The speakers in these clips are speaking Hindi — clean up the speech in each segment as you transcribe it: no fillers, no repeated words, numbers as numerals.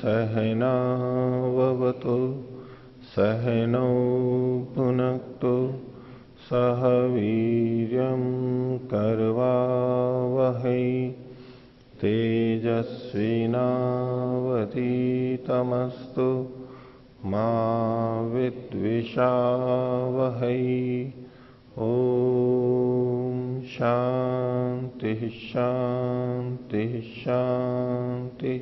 सहनाववतु सहनौ भुनक्तु सह वीर्यं करवावहै तेजस्विनावधीतमस्तु मा विद्विषावहै। ओम शांति शांति शांति।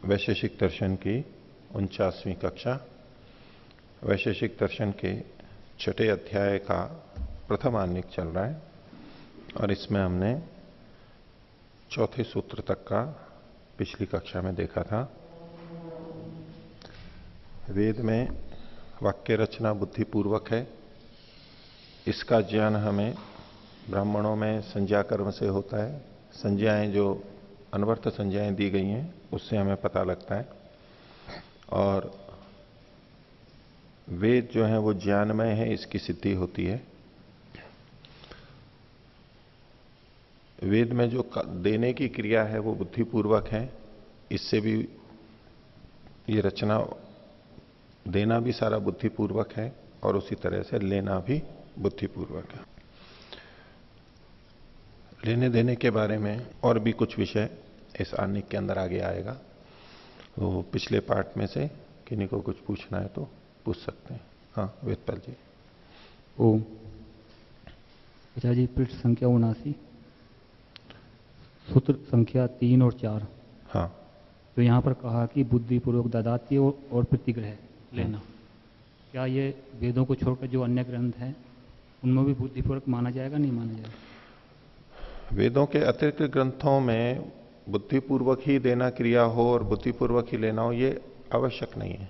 वैशेषिक दर्शन की 49वीं कक्षा, वैशेषिक दर्शन के छठे अध्याय का प्रथम आनिक चल रहा है और इसमें हमने चौथे सूत्र तक का पिछली कक्षा में देखा था। वेद में वाक्य रचना बुद्धिपूर्वक है, इसका ज्ञान हमें ब्राह्मणों में संज्ञा कर्म से होता है। संज्ञाएं जो अनवर्थ संज्ञाएं दी गई हैं उससे हमें पता लगता है। और वेद जो है वो ज्ञानमय है, इसकी सिद्धि होती है। वेद में जो देने की क्रिया है वो बुद्धिपूर्वक है, इससे भी ये रचना देना भी सारा बुद्धिपूर्वक है और उसी तरह से लेना भी बुद्धिपूर्वक है। लेने देने के बारे में और भी कुछ विषय इस आनिक के अंदर आगे आएगा। तो पिछले पार्ट में से किन्हीं को कुछ पूछना है तो पूछ सकते हैं। हाँ, वेदपाल जी। ओम जी, पृष्ठ संख्या 79, सूत्र संख्या 3 और 4। हाँ, तो यहाँ पर कहा कि बुद्धिपूर्वक ददाती और प्रतिग्रह लेना, क्या ये वेदों को छोड़कर जो अन्य ग्रंथ हैं उनमें भी बुद्धिपूर्वक माना जाएगा, नहीं माना जाएगा? वेदों के अतिरिक्त ग्रंथों में बुद्धिपूर्वक ही देना क्रिया हो और बुद्धिपूर्वक ही लेना हो, ये आवश्यक नहीं है।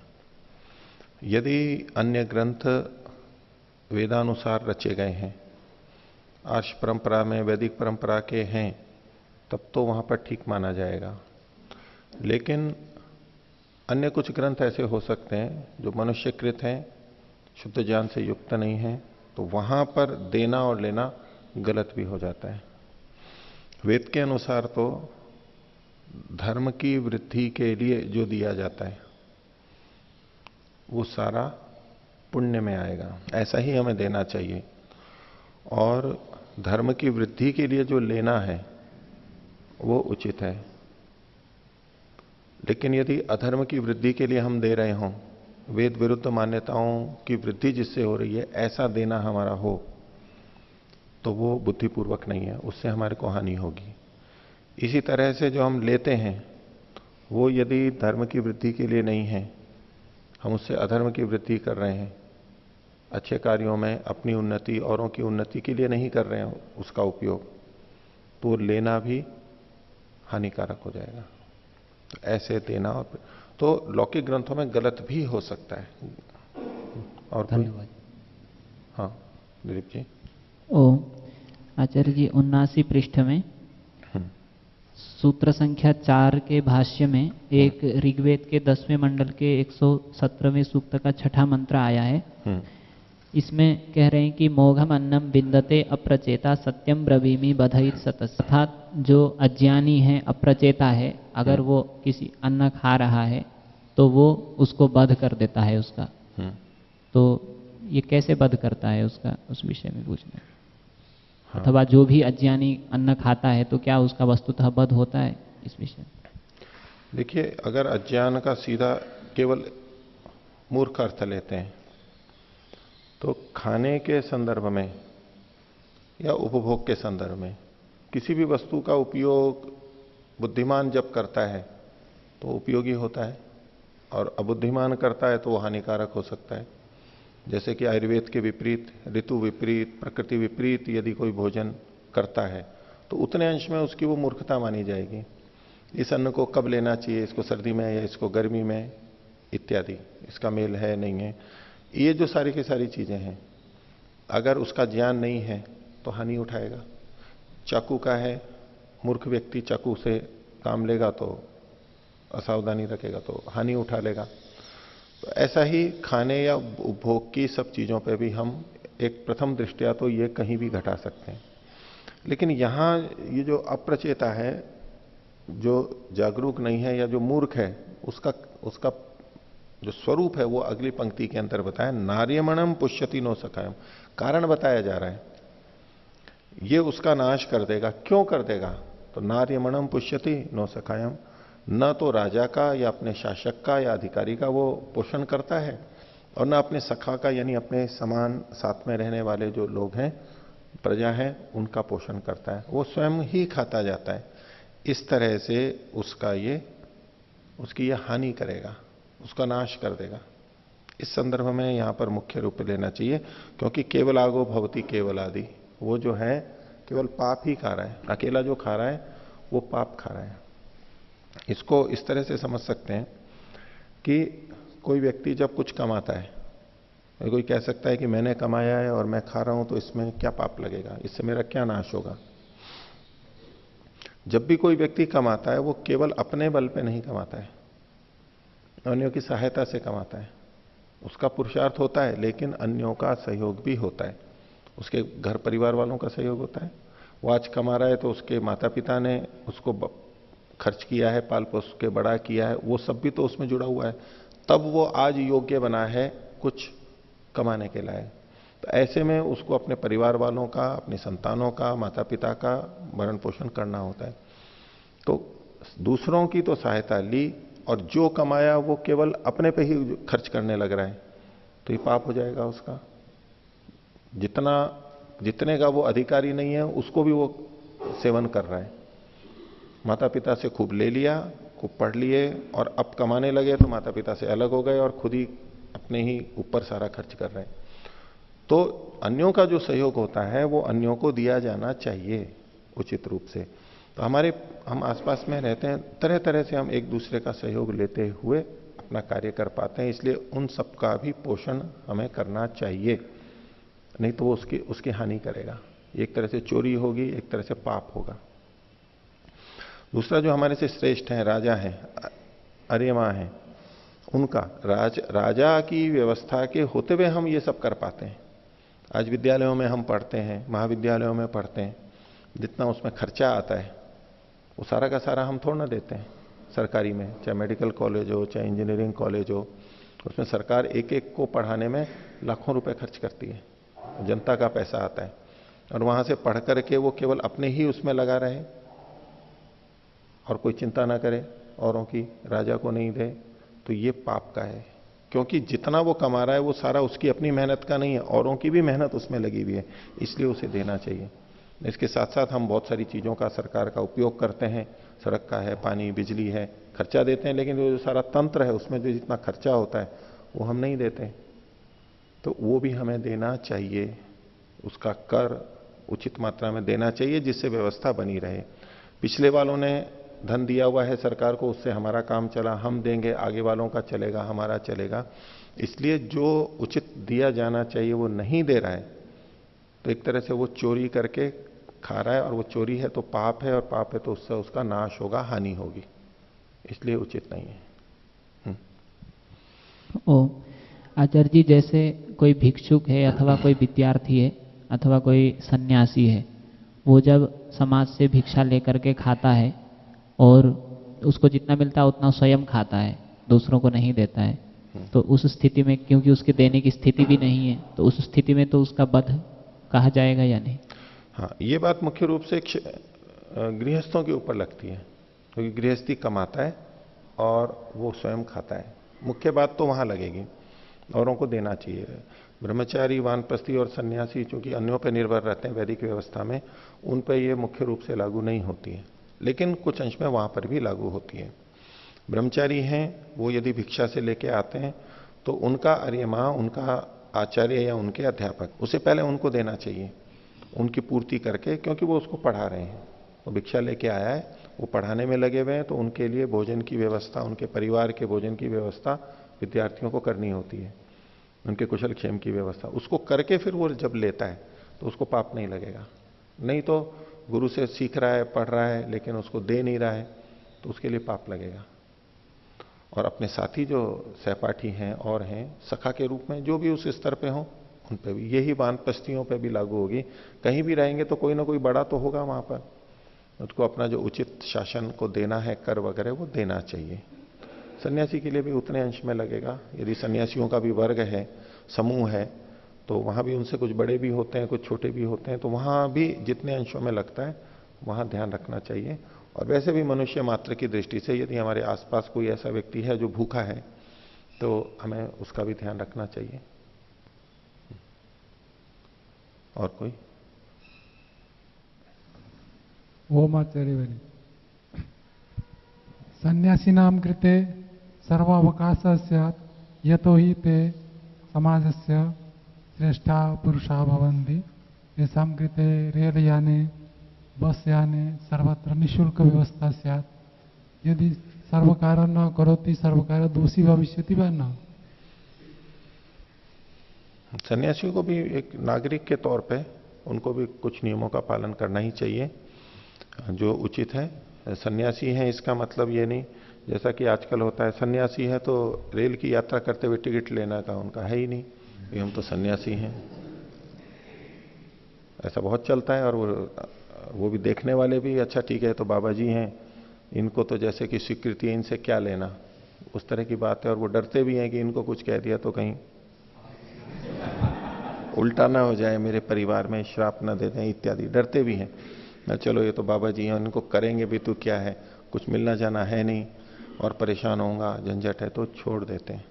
यदि अन्य ग्रंथ वेदानुसार रचे गए हैं, आर्ष परंपरा में वैदिक परंपरा के हैं, तब तो वहां पर ठीक माना जाएगा। लेकिन अन्य कुछ ग्रंथ ऐसे हो सकते हैं जो मनुष्यकृत हैं, शुद्ध ज्ञान से युक्त नहीं है, तो वहां पर देना और लेना गलत भी हो जाता है। वेद के अनुसार तो धर्म की वृद्धि के लिए जो दिया जाता है वो सारा पुण्य में आएगा, ऐसा ही हमें देना चाहिए। और धर्म की वृद्धि के लिए जो लेना है वो उचित है। लेकिन यदि अधर्म की वृद्धि के लिए हम दे रहे हों, वेद विरुद्ध मान्यताओं की वृद्धि जिससे हो रही है, ऐसा देना हमारा हो, तो वो बुद्धिपूर्वक नहीं है, उससे हमारे को हानि होगी। इसी तरह से जो हम लेते हैं वो यदि धर्म की वृद्धि के लिए नहीं है, हम उससे अधर्म की वृद्धि कर रहे हैं, अच्छे कार्यों में अपनी उन्नति औरों की उन्नति के लिए नहीं कर रहे हैं उसका उपयोग, तो लेना भी हानिकारक हो जाएगा। तो ऐसे देना और तो लौकिक ग्रंथों में गलत भी हो सकता है। और धन्यवाद। हाँ दिलीप जी। ओम आचार्य जी, 79 पृष्ठ में सूत्र संख्या 4 के भाष्य में एक ऋग्वेद के 10वें मंडल के 117वें सूक्त का छठा मंत्र आया है। इसमें कह रहे हैं कि मोघम अन्नम बिंदते अप्रचेता सत्यम ब्रवीमि बधईत सतस। अर्थात जो अज्ञानी है, अप्रचेता है, अगर वो किसी अन्न खा रहा है तो वो उसको बध कर देता है उसका। तो ये कैसे बध करता है उसका, उस विषय में पूछना है। हाँ। अथवा जो भी अज्ञानी अन्न खाता है तो क्या उसका वस्तुतः बध होता है, इस विषय में? देखिए, अगर अज्ञान का सीधा केवल मूर्ख अर्थ लेते हैं तो खाने के संदर्भ में या उपभोग के संदर्भ में किसी भी वस्तु का उपयोग बुद्धिमान जब करता है तो उपयोगी होता है, और अबुद्धिमान करता है तो वो हानिकारक हो सकता है। जैसे कि आयुर्वेद के विपरीत, ऋतु विपरीत, प्रकृति विपरीत यदि कोई भोजन करता है तो उतने अंश में उसकी वो मूर्खता मानी जाएगी। इस अन्न को कब लेना चाहिए, इसको सर्दी में या इसको गर्मी में, इत्यादि, इसका मेल है नहीं है, ये जो सारी की सारी चीजें हैं, अगर उसका ज्ञान नहीं है तो हानि उठाएगा। चाकू का है, मूर्ख व्यक्ति चाकू से काम लेगा तो असावधानी रखेगा तो हानि उठा लेगा। तो ऐसा ही खाने या उपभोग की सब चीजों पे भी हम एक प्रथम दृष्टया तो ये कहीं भी घटा सकते हैं, लेकिन यहां ये जो अप्रचेता है, जो जागरूक नहीं है या जो मूर्ख है, उसका जो स्वरूप है वो अगली पंक्ति के अंदर बताया, नार्यमणम पुष्यति नो सखायम। कारण बताया जा रहा है, ये उसका नाश कर देगा। क्यों कर देगा? तो नार्यमणम पुष्यति नो सखायम, न तो राजा का या अपने शासक का या अधिकारी का वो पोषण करता है, और न अपने सखा का यानी अपने समान साथ में रहने वाले जो लोग हैं, प्रजा है, उनका पोषण करता है, वो स्वयं ही खाता जाता है। इस तरह से उसकी ये हानि करेगा, उसका नाश कर देगा। इस संदर्भ में यहां पर मुख्य रूप लेना चाहिए, क्योंकि केवल आगो भवती केवल आदि, वो जो है केवल पाप ही खा रहा है, अकेला जो खा रहा है वो पाप खा रहा है। इसको इस तरह से समझ सकते हैं कि कोई व्यक्ति जब कुछ कमाता है, कोई कह सकता है कि मैंने कमाया है और मैं खा रहा हूं तो इसमें क्या पाप लगेगा, इससे मेरा क्या नाश होगा। जब भी कोई व्यक्ति कमाता है वो केवल अपने बल पे नहीं कमाता है, अन्यों की सहायता से कमाता है। उसका पुरुषार्थ होता है, लेकिन अन्यों का सहयोग भी होता है, उसके घर परिवार वालों का सहयोग होता है। वो आज कमा रहा है तो उसके माता पिता ने उसको खर्च किया है, पाल पोस के बड़ा किया है, वो सब भी तो उसमें जुड़ा हुआ है, तब वो आज योग्य बना है कुछ कमाने के लायक। तो ऐसे में उसको अपने परिवार वालों का, अपनी संतानों का, माता पिता का भरण पोषण करना होता है। तो दूसरों की तो सहायता ली और जो कमाया वो केवल अपने पे ही खर्च करने लग रहा है, तो ये पाप हो जाएगा उसका। जितने का वो अधिकारी नहीं है उसको भी वो सेवन कर रहा है। माता पिता से खूब ले लिया, खूब पढ़ लिए, और अब कमाने लगे तो माता पिता से अलग हो गए और खुद ही अपने ही ऊपर सारा खर्च कर रहे हैं। तो अन्यों का जो सहयोग होता है वो अन्यों को दिया जाना चाहिए उचित रूप से। तो हम आसपास में रहते हैं, तरह तरह से हम एक दूसरे का सहयोग लेते हुए अपना कार्य कर पाते हैं, इसलिए उन सबका भी पोषण हमें करना चाहिए, नहीं तो वो उसकी हानि करेगा। एक तरह से चोरी होगी, एक तरह से पाप होगा। दूसरा जो हमारे से श्रेष्ठ है, राजा है, अर्यमा है, उनका राजा की व्यवस्था के होते हुए हम ये सब कर पाते हैं। आज विद्यालयों में हम पढ़ते हैं, महाविद्यालयों में पढ़ते हैं, जितना उसमें खर्चा आता है वो सारा का सारा हम थोड़ा ना देते हैं। सरकारी में चाहे मेडिकल कॉलेज हो, चाहे इंजीनियरिंग कॉलेज हो, उसमें सरकार एक एक को पढ़ाने में लाखों रुपए खर्च करती है, जनता का पैसा आता है, और वहां से पढ़ करके वो केवल अपने ही उसमें लगा रहे और कोई चिंता ना करे औरों की, राजा को नहीं दे, तो ये पाप का है। क्योंकि जितना वो कमा रहा है वो सारा उसकी अपनी मेहनत का नहीं है, औरों की भी मेहनत उसमें लगी हुई है, इसलिए उसे देना चाहिए। इसके साथ साथ हम बहुत सारी चीजों का सरकार का उपयोग करते हैं, सड़क का है, पानी बिजली है, खर्चा देते हैं, लेकिन जो सारा तंत्र है उसमें जो जितना खर्चा होता है वो हम नहीं देते, तो वो भी हमें देना चाहिए। उसका कर उचित मात्रा में देना चाहिए, जिससे व्यवस्था बनी रहे। पिछले वालों ने धन दिया हुआ है सरकार को, उससे हमारा काम चला, हम देंगे, आगे वालों का चलेगा, हमारा चलेगा। इसलिए जो उचित दिया जाना चाहिए वो नहीं दे रहा है, तो एक तरह से वो चोरी करके खा रहा है, और वो चोरी है तो पाप है, और पाप है तो उससे उसका नाश होगा, हानि होगी, इसलिए उचित नहीं है। ओ आचार्य जी, जैसे कोई भिक्षुक है अथवा कोई विद्यार्थी है अथवा कोई सन्यासी है, वो जब समाज से भिक्षा लेकर के खाता है और उसको जितना मिलता है उतना स्वयं खाता है, दूसरों को नहीं देता है, तो उस स्थिति में, क्योंकि उसकी देने की स्थिति भी नहीं है, तो उस स्थिति में तो उसका वध कहा जाएगा या नहीं? हाँ, ये बात मुख्य रूप से गृहस्थों के ऊपर लगती है, क्योंकि गृहस्थी कमाता है और वो स्वयं खाता है। मुख्य बात तो वहां लगेगी, औरों को देना चाहिए। ब्रह्मचारी, वानप्रस्थी और सन्यासी चूंकि अन्यों पर निर्भर रहते हैं वैदिक व्यवस्था में, उन पर ये मुख्य रूप से लागू नहीं होती है, लेकिन कुछ अंश में वहां पर भी लागू होती है। ब्रह्मचारी हैं, वो यदि भिक्षा से लेके आते हैं तो उनका अर्यमा, उनका आचार्य या उनके अध्यापक, उसे पहले उनको देना चाहिए, उनकी पूर्ति करके, क्योंकि वो उसको पढ़ा रहे हैं। वो भिक्षा लेके आया है, वो पढ़ाने में लगे हुए हैं, तो उनके लिए भोजन की व्यवस्था, उनके परिवार के भोजन की व्यवस्था विद्यार्थियों को करनी होती है, उनके कुशल क्षेम की व्यवस्था, उसको करके फिर वो जब लेता है तो उसको पाप नहीं लगेगा। नहीं तो गुरु से सीख रहा है, पढ़ रहा है, लेकिन उसको दे नहीं रहा है तो उसके लिए पाप लगेगा। और अपने साथी जो सहपाठी हैं और हैं सखा के रूप में, जो भी उस स्तर पे हों, उन पे भी यही वानप्रस्थियों पे भी लागू होगी। कहीं भी रहेंगे तो कोई ना कोई बड़ा तो होगा वहां पर, उसको अपना जो उचित शासन को देना है, कर वगैरह वो देना चाहिए। सन्यासी के लिए भी उतने अंश में लगेगा। यदि सन्यासियों का भी वर्ग है, समूह है, तो वहां भी उनसे कुछ बड़े भी होते हैं, कुछ छोटे भी होते हैं, तो वहां भी जितने अंशों में लगता है वहां ध्यान रखना चाहिए। और वैसे भी मनुष्य मात्र की दृष्टि से यदि हमारे आसपास कोई ऐसा व्यक्ति है जो भूखा है तो हमें उसका भी ध्यान रखना चाहिए। और कोई? ओम आचार्यवर्य, सन्यासिनां कृते सर्वावकाशः स्यात् यतो हि ते समाजस्य श्रेष्ठा पुरुषा भवन्ति। तेषां कृते रेलयाने बस याने सर्वत्र निःशुल्क व्यवस्था स्यात्। यदि सर्वकार न करोति सर्वकार दोषी भविष्यति वा न। सन्यासियों को भी एक नागरिक के तौर पे उनको भी कुछ नियमों का पालन करना ही चाहिए जो उचित है। सन्यासी हैं इसका मतलब ये नहीं, जैसा कि आजकल होता है सन्यासी है तो रेल की यात्रा करते हुए टिकट लेना का उनका है ही नहीं, कि हम तो सन्यासी हैं। ऐसा बहुत चलता है। और वो भी देखने वाले भी, अच्छा ठीक है तो बाबा जी हैं, इनको तो जैसे कि स्वीकृति है, इनसे क्या लेना, उस तरह की बात है। और वो डरते भी हैं कि इनको कुछ कह दिया तो कहीं उल्टा ना हो जाए, मेरे परिवार में श्राप ना दे दें इत्यादि, डरते भी हैं। ना चलो ये तो बाबा जी हैं, इनको करेंगे भी तो क्या है, कुछ मिलना जाना है नहीं और परेशान होऊंगा, झंझट है, तो छोड़ देते हैं।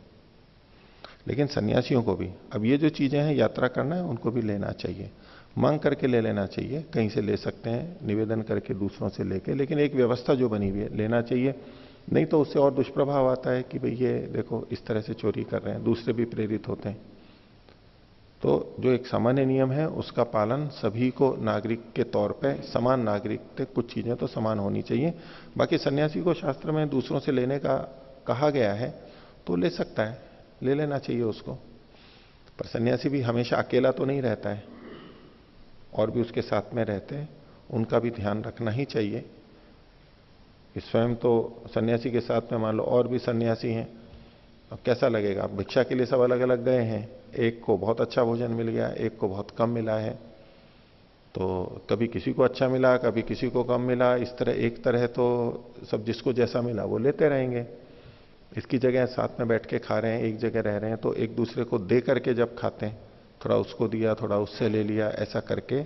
लेकिन सन्यासियों को भी अब ये जो चीजें हैं यात्रा करना है उनको भी लेना चाहिए, मांग करके ले लेना चाहिए, कहीं से ले सकते हैं निवेदन करके दूसरों से लेके, लेकिन एक व्यवस्था जो बनी हुई है लेना चाहिए। नहीं तो उससे और दुष्प्रभाव आता है कि भाई ये देखो इस तरह से चोरी कर रहे हैं, दूसरे भी प्रेरित होते हैं। तो जो एक सामान्य नियम है उसका पालन सभी को नागरिक के तौर पे, समान नागरिक थे, कुछ चीजें तो समान होनी चाहिए। बाकी सन्यासी को शास्त्र में दूसरों से लेने का कहा गया है तो ले सकता है, ले लेना चाहिए उसको। पर सन्यासी भी हमेशा अकेला तो नहीं रहता है, और भी उसके साथ में रहते हैं, उनका भी ध्यान रखना ही चाहिए। स्वयं तो सन्यासी के साथ में मान लो और भी सन्यासी हैं, अब कैसा लगेगा। भिक्षा के लिए सब अलग अलग गए हैं, एक को बहुत अच्छा भोजन मिल गया, एक को बहुत कम मिला है, तो कभी किसी को अच्छा मिला, कभी किसी को कम मिला, इस तरह एक तरह तो सब जिसको जैसा मिला वो लेते रहेंगे। इसकी जगह साथ में बैठ के खा रहे हैं, एक जगह रह रहे हैं, तो एक दूसरे को दे करके जब खाते हैं, थोड़ा उसको दिया थोड़ा उससे ले लिया, ऐसा करके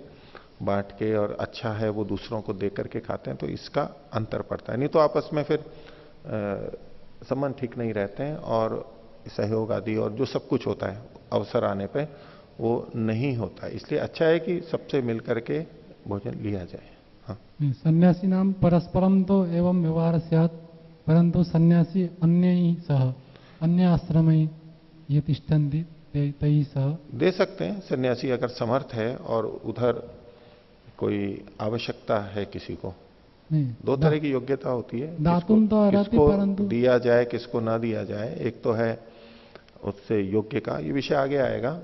बांट के, और अच्छा है वो दूसरों को दे करके खाते हैं, तो इसका अंतर पड़ता है। नहीं तो आपस में फिर संबंध ठीक नहीं रहते हैं और सहयोग आदि और जो सब कुछ होता है अवसर आने पे वो नहीं होता है। इसलिए अच्छा है कि सबसे मिलकर के भोजन लिया जाए। हाँ, सन्यासी नाम परस्परम तो एवं व्यवहार स्यात्, परंतु सन्यासी अन्य ही सह अन्य आश्रम ये तिष्ठन्ति तई सह। दे सकते हैं सन्यासी अगर समर्थ है और उधर कोई आवश्यकता है किसी को। नहीं, दो तरह की योग्यता होती है, दातुम तो किसको परंतु दिया जाए किसको ना दिया जाए। एक तो है उससे योग्य का, ये विषय आगे आएगा।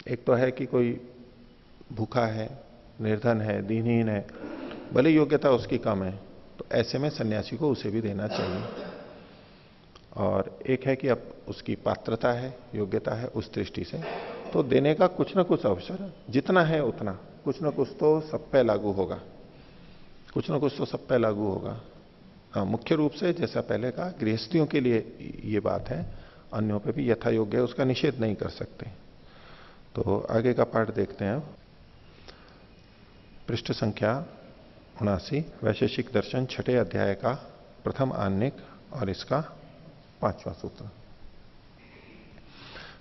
एक तो है कि कोई भूखा है, निर्धन है, दीनहीन है, भले योग्यता उसकी कम है, तो ऐसे में सन्यासी को उसे भी देना चाहिए। और एक है कि अब उसकी पात्रता है, योग्यता है, उस दृष्टि से तो देने का कुछ ना कुछ अवसर, जितना है उतना कुछ ना कुछ तो सब पे लागू होगा, कुछ ना कुछ तो सब पे लागू होगा। हाँ, मुख्य रूप से जैसा पहले कहा गृहस्थियों के लिए ये बात है, अन्यों पे भी यथा योग्य है, उसका निषेध नहीं कर सकते। तो आगे का पाठ देखते हैं। पृष्ठ संख्या 79, वैशेषिक दर्शन छठे अध्याय का प्रथम आन्निक और इसका 5वां सूत्र।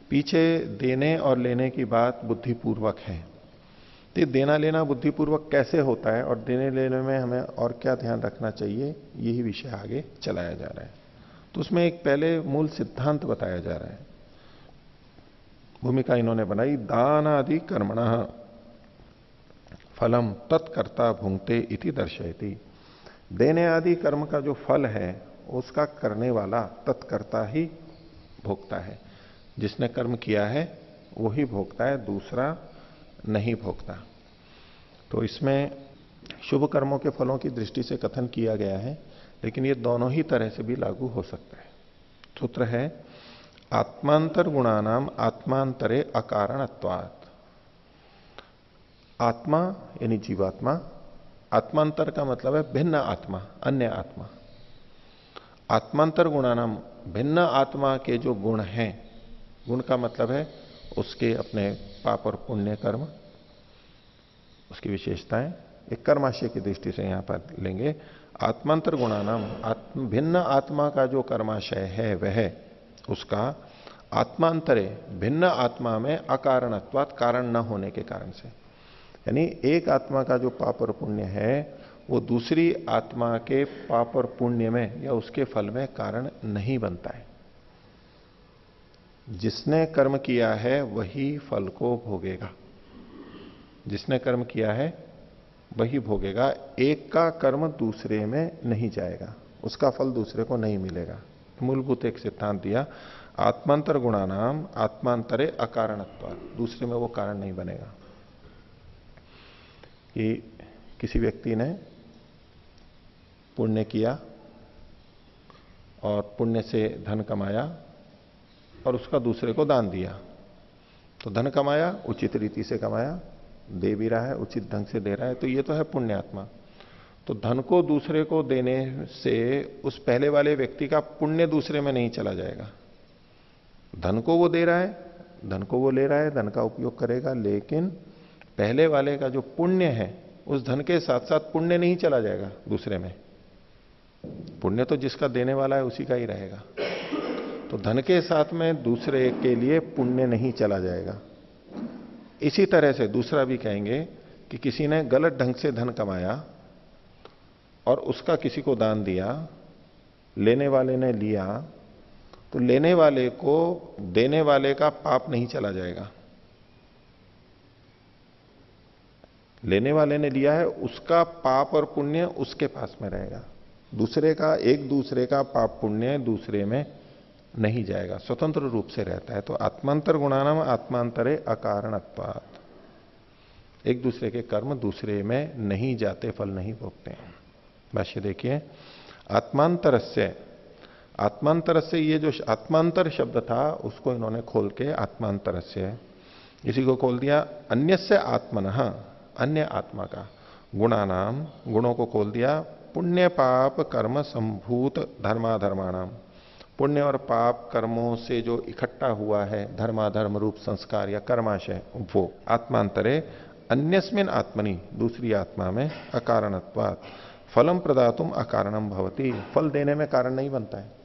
पीछे देने और लेने की बात बुद्धिपूर्वक है। तो देना लेना बुद्धिपूर्वक कैसे होता है और देने लेने में हमें और क्या ध्यान रखना चाहिए, यही विषय आगे चलाया जा रहा है। तो उसमें एक पहले मूल सिद्धांत बताया जा रहा है। भूमिका इन्होंने बनाई, दान आदि कर्मणः फलम तत्कर्ता भुंक्ते इति दर्शयति। देने आदि कर्म का जो फल है उसका करने वाला तत्कर्ता ही भोगता है। जिसने कर्म किया है वो ही भोगता है, दूसरा नहीं भोगता। तो इसमें शुभ कर्मों के फलों की दृष्टि से कथन किया गया है, लेकिन ये दोनों ही तरह से भी लागू हो सकता है। सूत्र है आत्मांतर गुणानाम आत्मांतरे अकारणत्वात्। आत्मा यानी जीवात्मा, आत्मांतर का मतलब है भिन्न आत्मा, अन्य आत्मा। आत्मांतर गुणानाम, भिन्न आत्मा के जो गुण हैं, गुण का मतलब है उसके अपने पाप और पुण्य कर्म, उसकी विशेषताएं, एक कर्माशय की दृष्टि से यहां पर लेंगे। आत्मांतर गुणानाम, भिन्न आत्मा का जो कर्माशय है वह उसका आत्मांतरे, भिन्न आत्मा में अकारणत्वात्, कारण न होने के कारण से। यानी एक आत्मा का जो पाप और पुण्य है वो दूसरी आत्मा के पाप और पुण्य में या उसके फल में कारण नहीं बनता है। जिसने कर्म किया है वही फल को भोगेगा, जिसने कर्म किया है वही भोगेगा। एक का कर्म दूसरे में नहीं जाएगा, उसका फल दूसरे को नहीं मिलेगा। मूलभूत एक सिद्धांत दिया, आत्मांतर गुणानाम आत्मांतरे अकारणत्वात्, दूसरे में वो कारण नहीं बनेगा। कि किसी व्यक्ति ने पुण्य किया और पुण्य से धन कमाया और उसका दूसरे को दान दिया, तो धन कमाया, उचित रीति से कमाया, दे भी रहा है, उचित ढंग से दे रहा है, तो ये तो है पुण्यात्मा। तो धन को दूसरे को देने से उस पहले वाले व्यक्ति का पुण्य दूसरे में नहीं चला जाएगा। धन को वो दे रहा है, धन को वो ले रहा है, धन का उपयोग करेगा, लेकिन पहले वाले का जो पुण्य है उस धन के साथ साथ पुण्य नहीं चला जाएगा दूसरे में। पुण्य तो जिसका देने वाला है उसी का ही रहेगा। तो धन के साथ में दूसरे के लिए पुण्य नहीं चला जाएगा। इसी तरह से दूसरा भी कहेंगे कि किसी ने गलत ढंग से धन कमाया और उसका किसी को दान दिया, लेने वाले ने लिया, तो लेने वाले को देने वाले का पाप नहीं चला जाएगा। लेने वाले ने लिया है, उसका पाप और पुण्य उसके पास में रहेगा, दूसरे का, एक दूसरे का पाप पुण्य दूसरे में नहीं जाएगा, स्वतंत्र रूप से रहता है। तो आत्मांतर गुणानाम आत्मांतरे अकारणत्वात्, एक दूसरे के कर्म दूसरे में नहीं जाते, फल नहीं भोगते हैं। भाष्य देखिए, आत्मांतरस्य, आत्मांतरस्य, ये जो आत्मांतर शब्द था उसको इन्होंने खोल के आत्मांतरस्य, इसी को खोल दिया अन्यस्य आत्मनः, अन्य आत्मा का, गुणानाम, गुणों को खोल दिया, पुण्य पाप कर्म संभूत धर्माधर्माणाम, पुण्य और पाप कर्मों से जो इकट्ठा हुआ है धर्माधर्म रूप संस्कार या कर्माशय, वो आत्मांतरे अन्यस्मिन आत्मनि, दूसरी आत्मा में अकारणत्वात्, फलम प्रदातुम अकारणम भवति, फल देने में कारण नहीं बनता है।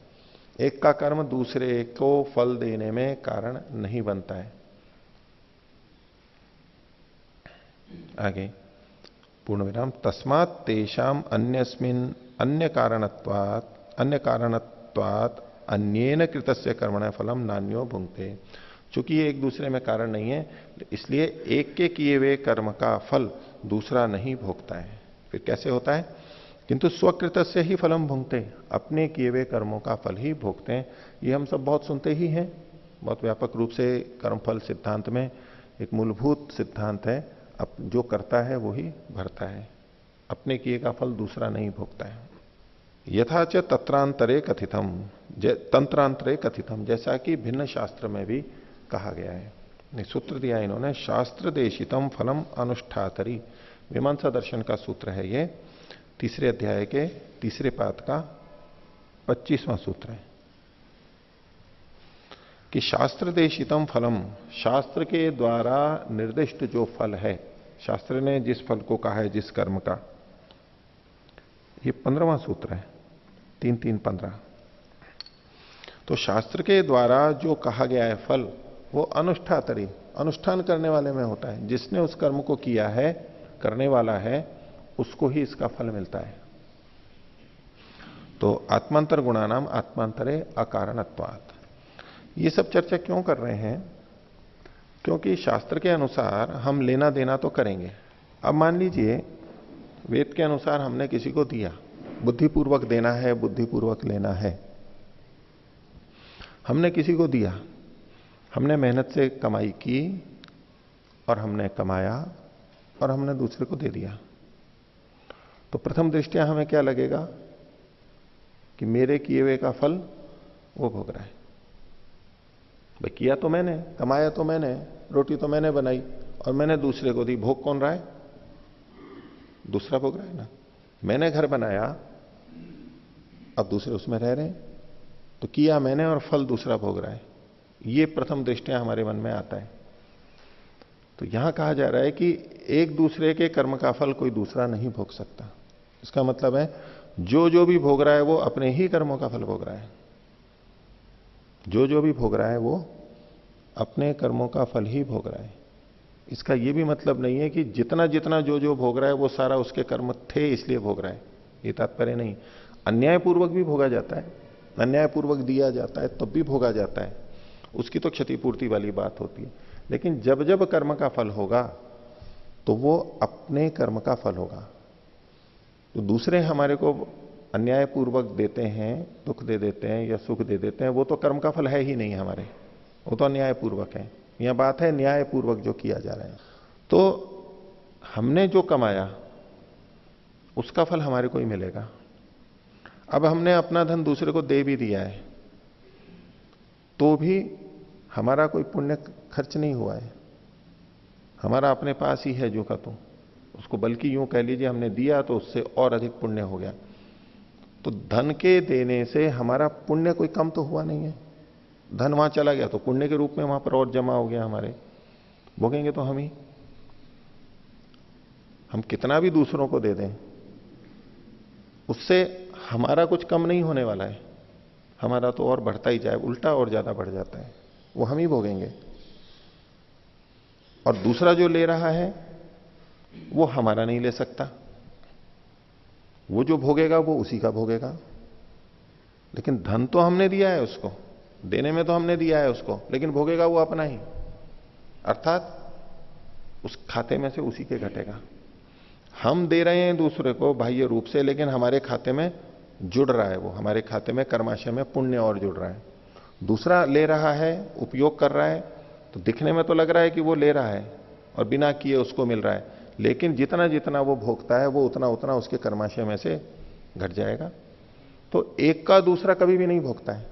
एक का कर्म दूसरे को फल देने में कारण नहीं बनता है। आगे पूर्ण विराम, तस्मात् तेषाम अन्यस्मिन अन्य कारणत्वात् अन्येन कृतस्य कर्मण फलम नान्यो भुंक्ते। चूंकि ये एक दूसरे में कारण नहीं है, इसलिए एक के किए हुए कर्म का फल दूसरा नहीं भोगता है। फिर कैसे होता है? किंतु स्वकृत से ही फलम भुंक्ते, अपने किए हुए कर्मों का फल ही भोगते हैं। ये हम सब बहुत सुनते ही हैं, बहुत व्यापक रूप से कर्मफल सिद्धांत में एक मूलभूत सिद्धांत है, अब जो करता है वो ही भरता है, अपने किए का फल दूसरा नहीं भोगता है। यथाच तत्रांतरे कथितम, तंत्रांतरे कथितम, जैसा कि भिन्न शास्त्र में भी कहा गया है। सूत्र दिया इन्होंने, शास्त्र देशितम फलम अनुष्ठातरी, मीमांसा दर्शन का सूत्र है ये, तीसरे अध्याय के तीसरे पाद का 25वां सूत्र है कि शास्त्र देशितम फलम, शास्त्र के द्वारा निर्दिष्ट जो फल है, शास्त्र ने जिस फल को कहा है जिस कर्म का, ये 15वां सूत्र है, 3-3-15। तो शास्त्र के द्वारा जो कहा गया है फल, वो अनुष्ठातरी, अनुष्ठान करने वाले में होता है। जिसने उस कर्म को किया है, करने वाला है, उसको ही इसका फल मिलता है। तो आत्मांतर गुणानाम आत्मांतरे अकारणत्वात्, ये सब चर्चा क्यों कर रहे हैं? क्योंकि शास्त्र के अनुसार हम लेना देना तो करेंगे। अब मान लीजिए वेद के अनुसार हमने किसी को दिया, बुद्धिपूर्वक देना है, बुद्धिपूर्वक लेना है। हमने किसी को दिया, हमने मेहनत से कमाई की और हमने कमाया और हमने दूसरे को दे दिया, तो प्रथम दृष्टया हमें क्या लगेगा कि मेरे किए हुए का फल वो भोग रहा है। भाई किया तो मैंने, कमाया तो मैंने, रोटी तो मैंने बनाई और मैंने दूसरे को दी, भोग कौन रहा है? दूसरा भोग रहा है ना। मैंने घर बनाया, अब दूसरे उसमें रह रहे हैं, तो किया मैंने और फल दूसरा भोग रहा है। ये प्रथम दृष्टया हमारे मन में आता है। तो यहां कहा जा रहा है कि एक दूसरे के कर्म का फल कोई दूसरा नहीं भोग सकता। इसका मतलब है जो जो भी भोग रहा है वो अपने ही कर्मों का फल भोग रहा है। जो जो भी भोग रहा है वो अपने कर्मों का फल ही भोग रहा है। इसका यह भी मतलब नहीं है कि जितना जितना जो जो भोग रहा है वो सारा उसके कर्म थे इसलिए भोग रहा है, ये तात्पर्य नहीं। अन्यायपूर्वक भी भोगा जाता है, अन्यायपूर्वक दिया जाता है तब भी भोगा जाता है, उसकी तो क्षतिपूर्ति वाली बात होती है। लेकिन जब जब कर्म का फल होगा तो वो अपने कर्म का फल होगा। तो दूसरे हमारे को अन्यायपूर्वक देते हैं, दुख दे देते हैं या सुख दे देते हैं, वो तो कर्म का फल है ही नहीं हमारे, वो तो अन्यायपूर्वक है। यह बात है न्यायपूर्वक जो किया जा रहा है। तो हमने जो कमाया उसका फल हमारे को ही मिलेगा। अब हमने अपना धन दूसरे को दे भी दिया है तो भी हमारा कोई पुण्य खर्च नहीं हुआ है, हमारा अपने पास ही है जो का तो उसको, बल्कि यूं कह लीजिए हमने दिया तो उससे और अधिक पुण्य हो गया। तो धन के देने से हमारा पुण्य कोई कम तो हुआ नहीं है। धन वहां चला गया तो पुण्य के रूप में वहां पर और जमा हो गया, हमारे भोगेंगे तो हम ही। हम कितना भी दूसरों को दे दें उससे हमारा कुछ कम नहीं होने वाला है, हमारा तो और बढ़ता ही जाए, उल्टा और ज्यादा बढ़ जाता है, वो हम ही भोगेंगे। और दूसरा जो ले रहा है वो हमारा नहीं ले सकता, वो जो भोगेगा वो उसी का भोगेगा। लेकिन धन तो हमने दिया है उसको, देने में तो हमने दिया है उसको, लेकिन भोगेगा वो अपना ही, अर्थात उस खाते में से उसी के घटेगा। हम दे रहे हैं दूसरे को बाह्य रूप से, लेकिन हमारे खाते में जुड़ रहा है, वो हमारे खाते में कर्माशय में पुण्य और जुड़ रहा है। दूसरा ले रहा है, उपयोग कर रहा है, तो दिखने में तो लग रहा है कि वो ले रहा है और बिना किए उसको मिल रहा है, लेकिन जितना जितना वो भोगता है वो उतना उतना उसके कर्माशय में से घट जाएगा। तो एक का दूसरा कभी भी नहीं भोगता है,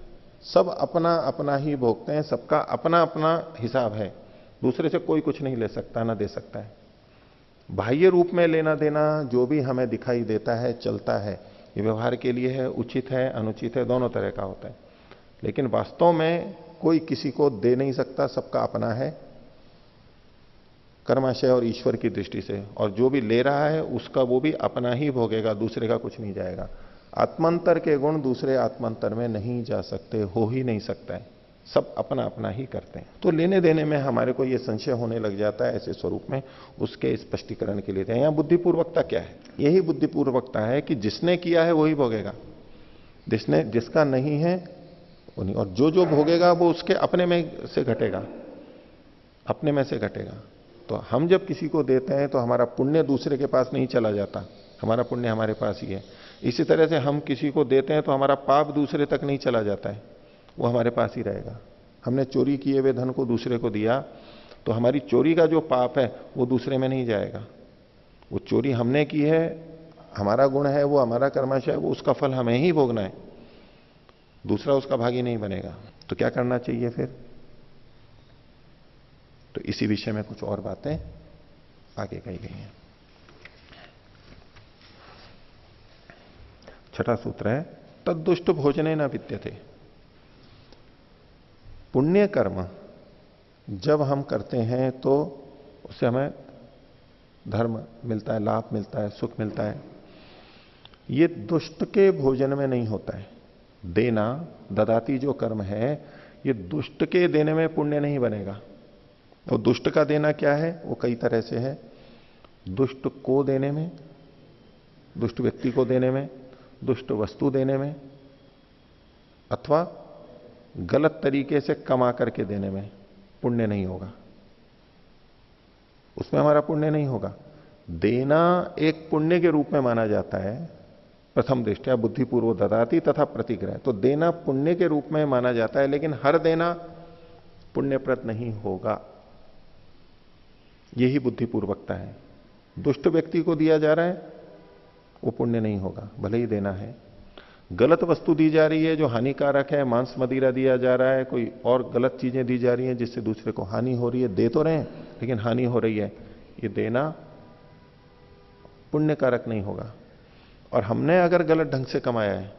सब अपना अपना ही भोगते हैं, सबका अपना अपना हिसाब है, दूसरे से कोई कुछ नहीं ले सकता ना दे सकता है। बाह्य रूप में लेना देना जो भी हमें दिखाई देता है, चलता है, ये व्यवहार के लिए है, उचित है, अनुचित है, दोनों तरह का होता है। लेकिन वास्तव में कोई किसी को दे नहीं सकता, सबका अपना है कर्माशय और ईश्वर की दृष्टि से, और जो भी ले रहा है उसका वो भी अपना ही भोगेगा, दूसरे का कुछ नहीं जाएगा। आत्मांतर के गुण दूसरे आत्मांतर में नहीं जा सकते, हो ही नहीं सकता है, सब अपना अपना ही करते हैं। तो लेने देने में हमारे को यह संशय होने लग जाता है ऐसे स्वरूप में, उसके स्पष्टीकरण के लिए यहां बुद्धिपूर्वकता क्या है? यही बुद्धिपूर्वकता है कि जिसने किया है वही भोगेगा, जिसका नहीं है वो नहीं, और जो जो भोगेगा वो उसके अपने में से घटेगा, अपने में से घटेगा। तो हम जब किसी को देते हैं तो हमारा पुण्य दूसरे के पास नहीं चला जाता, हमारा पुण्य हमारे पास ही है। इसी तरह से हम किसी को देते हैं तो हमारा पाप दूसरे तक नहीं चला जाता है, वो हमारे पास ही रहेगा। हमने चोरी किए हुए धन को दूसरे को दिया तो हमारी चोरी का जो पाप है वो दूसरे में नहीं जाएगा। वो चोरी हमने की है, हमारा गुण है, वो हमारा कर्माशय है, वो उसका फल हमें ही भोगना है, दूसरा उसका भागी नहीं बनेगा। तो क्या करना चाहिए फिर? तो इसी विषय में कुछ और बातें आगे कही गई हैं। छठा सूत्र है तद्दुष्ट भोजने न विद्यते। पुण्य कर्म जब हम करते हैं तो उससे हमें धर्म मिलता है, लाभ मिलता है, सुख मिलता है। ये दुष्ट के भोजन में नहीं होता है। देना ददाती जो कर्म है ये दुष्ट के देने में पुण्य नहीं बनेगा। तो दुष्ट का देना क्या है? वो कई तरह से है। दुष्ट को देने में, दुष्ट व्यक्ति को देने में, दुष्ट वस्तु देने में, अथवा गलत तरीके से कमा करके देने में पुण्य नहीं होगा, उसमें हमारा पुण्य नहीं होगा। देना एक पुण्य के रूप में माना जाता है, प्रथम दृष्टया बुद्धिपूर्वक ददाती तथा प्रतिग्रह, तो देना पुण्य के रूप में माना जाता है, लेकिन हर देना पुण्यप्रद नहीं होगा। यही बुद्धिपूर्वकता है। दुष्ट व्यक्ति को दिया जा रहा है वो पुण्य नहीं होगा, भले ही देना है। गलत वस्तु दी जा रही है जो हानिकारक है, मांस मदिरा दिया जा रहा है, कोई और गलत चीजें दी जा रही हैं जिससे दूसरे को हानि हो रही है, दे तो रहे हैं लेकिन हानि हो रही है, ये देना पुण्यकारक नहीं होगा। और हमने अगर गलत ढंग से कमाया है,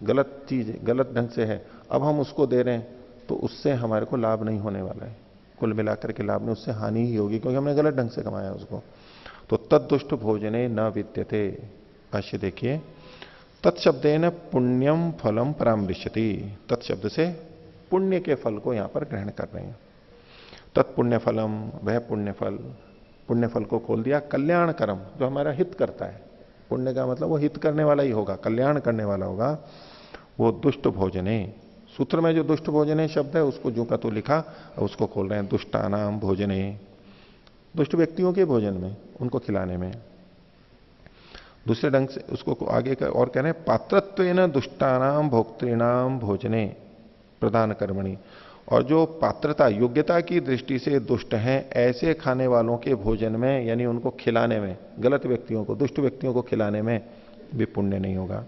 गलत चीज गलत ढंग से है, अब हम उसको दे रहे हैं, तो उससे हमारे को लाभ नहीं होने वाला है। कुल मिलाकर के लाभ में उससे हानि ही होगी, क्योंकि हमने गलत ढंग से कमाया उसको। तो तद्दुष्ट भोजने न विद्यते। भाष्य देखिए, तत्शब्देन पुण्यम फलम परामृश्यति। तत्शब्द से पुण्य के फल को यहां पर ग्रहण कर रहे हैं। तत्पुण्य फलम, वह पुण्य फल, पुण्य फल को खोल दिया कल्याण कर्म, जो हमारा हित करता है। पुण्य का मतलब वो हित करने वाला ही होगा, कल्याण करने वाला होगा। वो दुष्ट भोजने, सूत्र में जो दुष्ट भोजने शब्द है उसको जो का तो लिखा, उसको खोल रहे हैं दुष्टानाम भोजने, दुष्ट व्यक्तियों के भोजन में, उनको खिलाने में। दूसरे ढंग से उसको आगे का और कह रहे हैं पात्रत्वेन दुष्टानाम भोक्तृणाम भोजने प्रदान कर्मणि, और जो पात्रता योग्यता की दृष्टि से दुष्ट हैं ऐसे खाने वालों के भोजन में, यानी उनको खिलाने में, गलत व्यक्तियों को, दुष्ट व्यक्तियों को खिलाने में भी पुण्य नहीं होगा।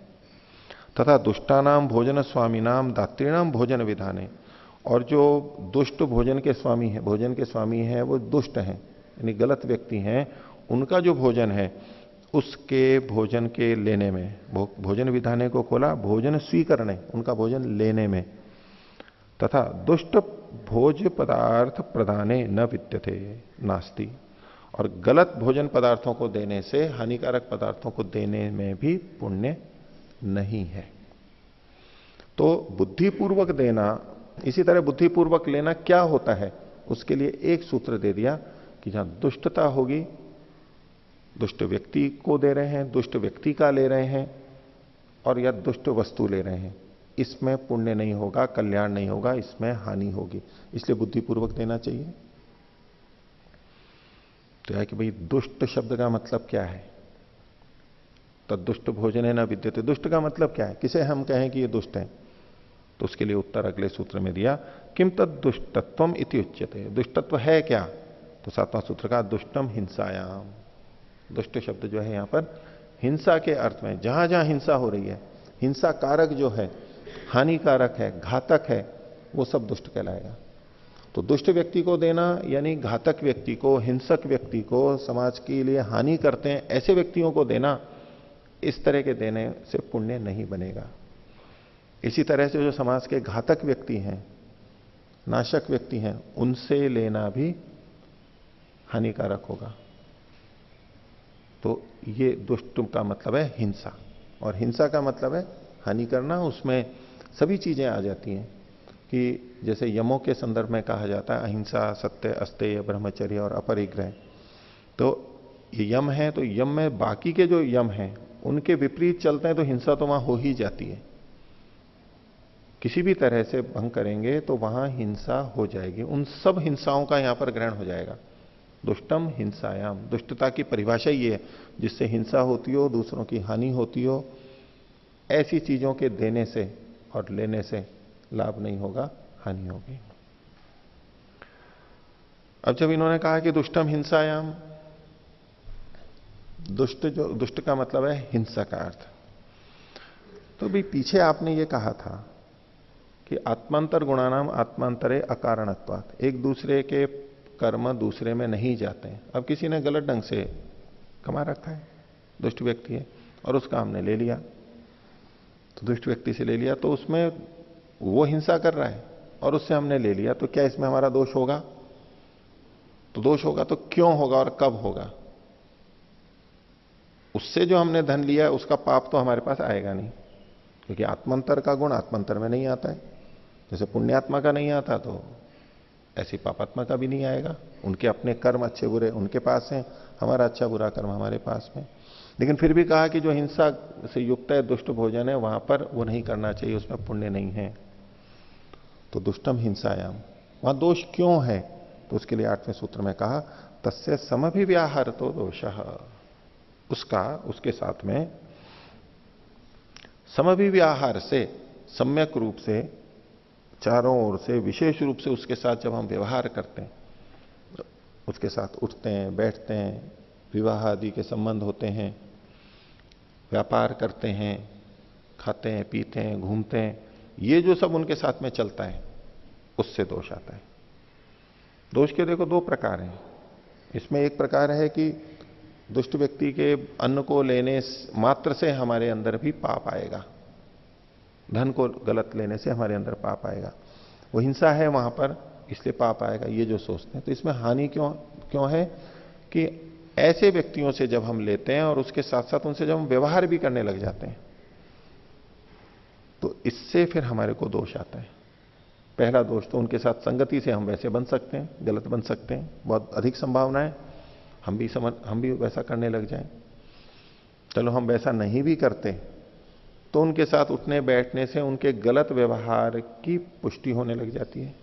तथा दुष्टानाम भोजन स्वामीनाम दात्रीणाम भोजन विधाने, और जो दुष्ट भोजन के स्वामी है, भोजन के स्वामी है वो दुष्ट हैं, यानी गलत व्यक्ति हैं, उनका जो भोजन है उसके भोजन के लेने में, भोजन विधाने को खोला, भोजन स्वीकरणे, उनका भोजन लेने में। तथा दुष्ट भोज पदार्थ प्रदाने न विद्यते नास्ति, और गलत भोजन पदार्थों को देने से, हानिकारक पदार्थों को देने में भी पुण्य नहीं है। तो बुद्धिपूर्वक देना, इसी तरह बुद्धिपूर्वक लेना क्या होता है, उसके लिए एक सूत्र दे दिया कि जहां दुष्टता होगी, दुष्ट व्यक्ति को दे रहे हैं, दुष्ट व्यक्ति का ले रहे हैं, और या दुष्ट वस्तु ले रहे हैं, इसमें पुण्य नहीं होगा, कल्याण नहीं होगा, इसमें हानि होगी, इसलिए बुद्धिपूर्वक देना चाहिए। तो है कि भाई दुष्ट शब्द का मतलब क्या है, तद्दुष्ट भोजन है ना विद्यते, दुष्ट का मतलब क्या है, किसे हम कहें कि ये दुष्ट है, तो उसके लिए उत्तर अगले सूत्र में दिया, किम तद दुष्टत्वम इति उच्यते, दुष्टत्व है क्या, तो सातवां सूत्र का दुष्टम हिंसायाम, दुष्ट शब्द जो है यहां पर हिंसा के अर्थ में, जहां जहां हिंसा हो रही है, हिंसा कारक जो है, हानिकारक है, घातक है, वो सब दुष्ट कहलाएगा। तो दुष्ट व्यक्ति को देना यानी घातक व्यक्ति को, हिंसक व्यक्ति को, समाज के लिए हानि करते हैं ऐसे व्यक्तियों को देना, इस तरह के देने से पुण्य नहीं बनेगा। इसी तरह से जो समाज के घातक व्यक्ति हैं, नाशक व्यक्ति हैं, उनसे लेना भी हानिकारक होगा। तो ये दुष्ट का मतलब है हिंसा, और हिंसा का मतलब है हानि करना। उसमें सभी चीजें आ जाती हैं कि जैसे यमों के संदर्भ में कहा जाता है अहिंसा, सत्य, अस्तेय, ब्रह्मचर्य और अपरिग्रह। तो ये यम है, तो यम में बाकी के जो यम हैं उनके विपरीत चलते हैं तो हिंसा तो वहां हो ही जाती है। किसी भी तरह से भंग करेंगे तो वहां हिंसा हो जाएगी, उन सब हिंसाओं का यहां पर ग्रहण हो जाएगा। दुष्टम हिंसायाम, दुष्टता की परिभाषा ये है जिससे हिंसा होती हो, दूसरों की हानि होती हो, ऐसी चीजों के देने से और लेने से लाभ नहीं होगा, हानि होगी। अब जब इन्होंने कहा कि दुष्टम हिंसायाम, दुष्ट का मतलब है हिंसा का अर्थ, तो भी पीछे आपने ये कहा था कि आत्मांतर गुणानाम आत्मांतरे अकारणत्वात्, एक दूसरे के कर्म दूसरे में नहीं जाते हैं। अब किसी ने गलत ढंग से कमा रखा है, दुष्ट व्यक्ति है, और उसका हमने ले लिया, तो दुष्ट व्यक्ति से ले लिया, तो उसमें वो हिंसा कर रहा है और उससे हमने ले लिया, तो क्या इसमें हमारा दोष होगा? तो दोष होगा तो क्यों होगा और कब होगा? उससे जो हमने धन लिया उसका पाप तो हमारे पास आएगा नहीं, क्योंकि आत्मांतर का गुण आत्मांतर में नहीं आता है। जैसे पुण्यात्मा का नहीं आता तो ऐसी पापात्मा का भी नहीं आएगा। उनके अपने कर्म अच्छे बुरे उनके पास हैं, हमारा अच्छा बुरा कर्म हमारे पास में। लेकिन फिर भी कहा कि जो हिंसा से युक्त है, दुष्ट भोजन है, वहां पर वो नहीं करना चाहिए, उसमें पुण्य नहीं है। तो दुष्टम हिंसायाम, वहां दोष क्यों है? तो उसके लिए 8वें सूत्र में कहा तस्य समभिव्याहर तो दोषः, उसका उसके साथ में समभिव्याहार से सम्यक रूप से चारों ओर से विशेष रूप से उसके साथ जब हम व्यवहार करते हैं, उसके साथ उठते हैं, बैठते हैं, विवाह आदि के संबंध होते हैं, व्यापार करते हैं, खाते हैं, पीते हैं, घूमते हैं, ये जो सब उनके साथ में चलता है, उससे दोष आता है। दोष के देखो दो प्रकार हैं। इसमें एक प्रकार है कि दुष्ट व्यक्ति के अन्न को लेने मात्र से हमारे अंदर भी पाप आएगा, धन को गलत लेने से हमारे अंदर पाप आएगा, वो हिंसा है वहां पर इसलिए पाप आएगा, ये जो सोचते हैं। तो इसमें हानि क्यों है कि ऐसे व्यक्तियों से जब हम लेते हैं और उसके साथ साथ उनसे जब हम व्यवहार भी करने लग जाते हैं, तो इससे फिर हमारे को दोष आता है। पहला दोष तो उनके साथ संगति से हम वैसे बन सकते हैं, गलत बन सकते हैं, बहुत अधिक संभावना है हम भी वैसा करने लग जाएं। चलो हम वैसा नहीं भी करते तो उनके साथ उठने बैठने से उनके गलत व्यवहार की पुष्टि होने लग जाती है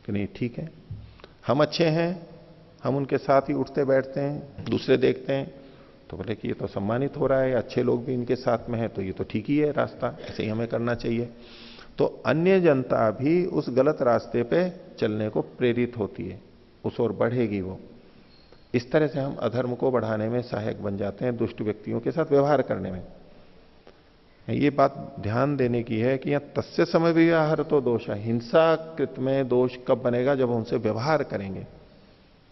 कि नहीं ठीक है, हम अच्छे हैं, हम उनके साथ ही उठते बैठते हैं, दूसरे देखते हैं तो बोले कि ये तो सम्मानित हो रहा है, अच्छे लोग भी इनके साथ में है, तो ये तो ठीक ही है रास्ता, ऐसे ही हमें करना चाहिए। तो अन्य जनता भी उस गलत रास्ते पे चलने को प्रेरित होती है, उस ओर बढ़ेगी वो। इस तरह से हम अधर्म को बढ़ाने में सहायक बन जाते हैं, दुष्ट व्यक्तियों के साथ व्यवहार करने में। ये बात ध्यान देने की है कि यहां तस्य समव्यवहार तो दोष है। हिंसा कृत में दोष कब बनेगा? जब हम उनसे व्यवहार करेंगे।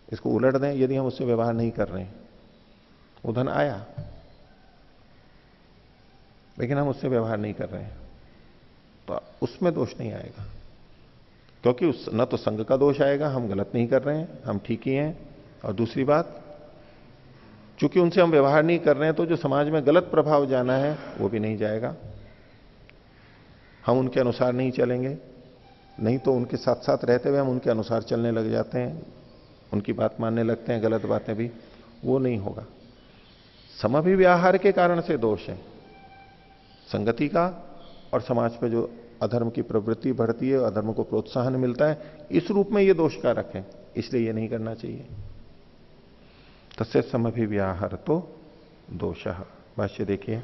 इसको उलट दें, यदि हम उससे व्यवहार नहीं कर रहे हैं, वो धन आया लेकिन हम उससे व्यवहार नहीं कर रहे हैं, तो उसमें दोष नहीं आएगा, क्योंकि उस न तो संग का दोष आएगा, हम गलत नहीं कर रहे हैं, हम ठीक ही हैं। और दूसरी बात, चूंकि उनसे हम व्यवहार नहीं कर रहे हैं तो जो समाज में गलत प्रभाव जाना है वो भी नहीं जाएगा। हम उनके अनुसार नहीं चलेंगे, नहीं तो उनके साथ साथ रहते हुए हम उनके अनुसार चलने लग जाते हैं, उनकी बात मानने लगते हैं, गलत बातें भी, वो नहीं होगा। समभिव्याहार के कारण से दोष है संगति का, और समाज पे जो अधर्म की प्रवृत्ति बढ़ती है, अधर्म को प्रोत्साहन मिलता है, इस रूप में ये दोष कारक है, इसलिए ये नहीं करना चाहिए। तस्य समभिव्याहार तो दोषः। भाष्य देखिए,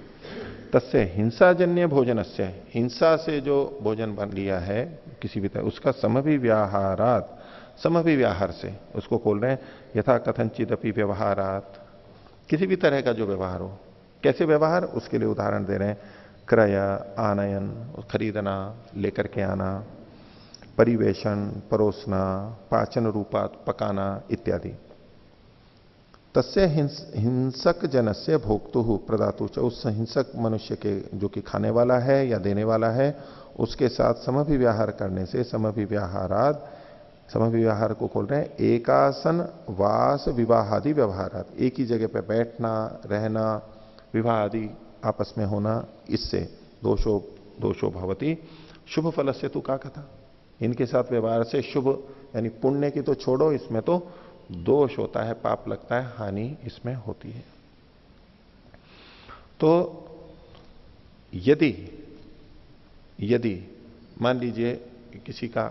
तस्य हिंसाजन्य भोजनस्य, हिंसा से जो भोजन बन लिया है किसी भी तरह, उसका समभिव्याहारात, समभिव्याहार से उसको खोल रहे हैं, यथा कथनचिदपि व्यवहारात, किसी भी तरह का जो व्यवहार हो। कैसे व्यवहार? उसके लिए उदाहरण दे रहे हैं, क्रय, आनयन, खरीदना, लेकर के आना, परिवेशन, परोसना, पाचन रूपात, पकाना इत्यादि। तस्य हिंसक जनस्य भोक्तु प्रदातु च, उस हिंसक मनुष्य के जो कि खाने वाला है या देने वाला है, उसके साथ समभिव्याहार करने से, समभिव्याहारात, समभिव्याहार को खोल रहे हैं, एकासन वास विवाहादि व्यवहारात, एक ही जगह पे बैठना, रहना, विवाह आदि आपस में होना, इससे दोषो भवति शुभ फल से तू का कथा। इनके साथ व्यवहार से शुभ यानी पुण्य की तो छोड़ो, इसमें तो दोष होता है, पाप लगता है, हानि इसमें होती है। तो यदि मान लीजिए किसी का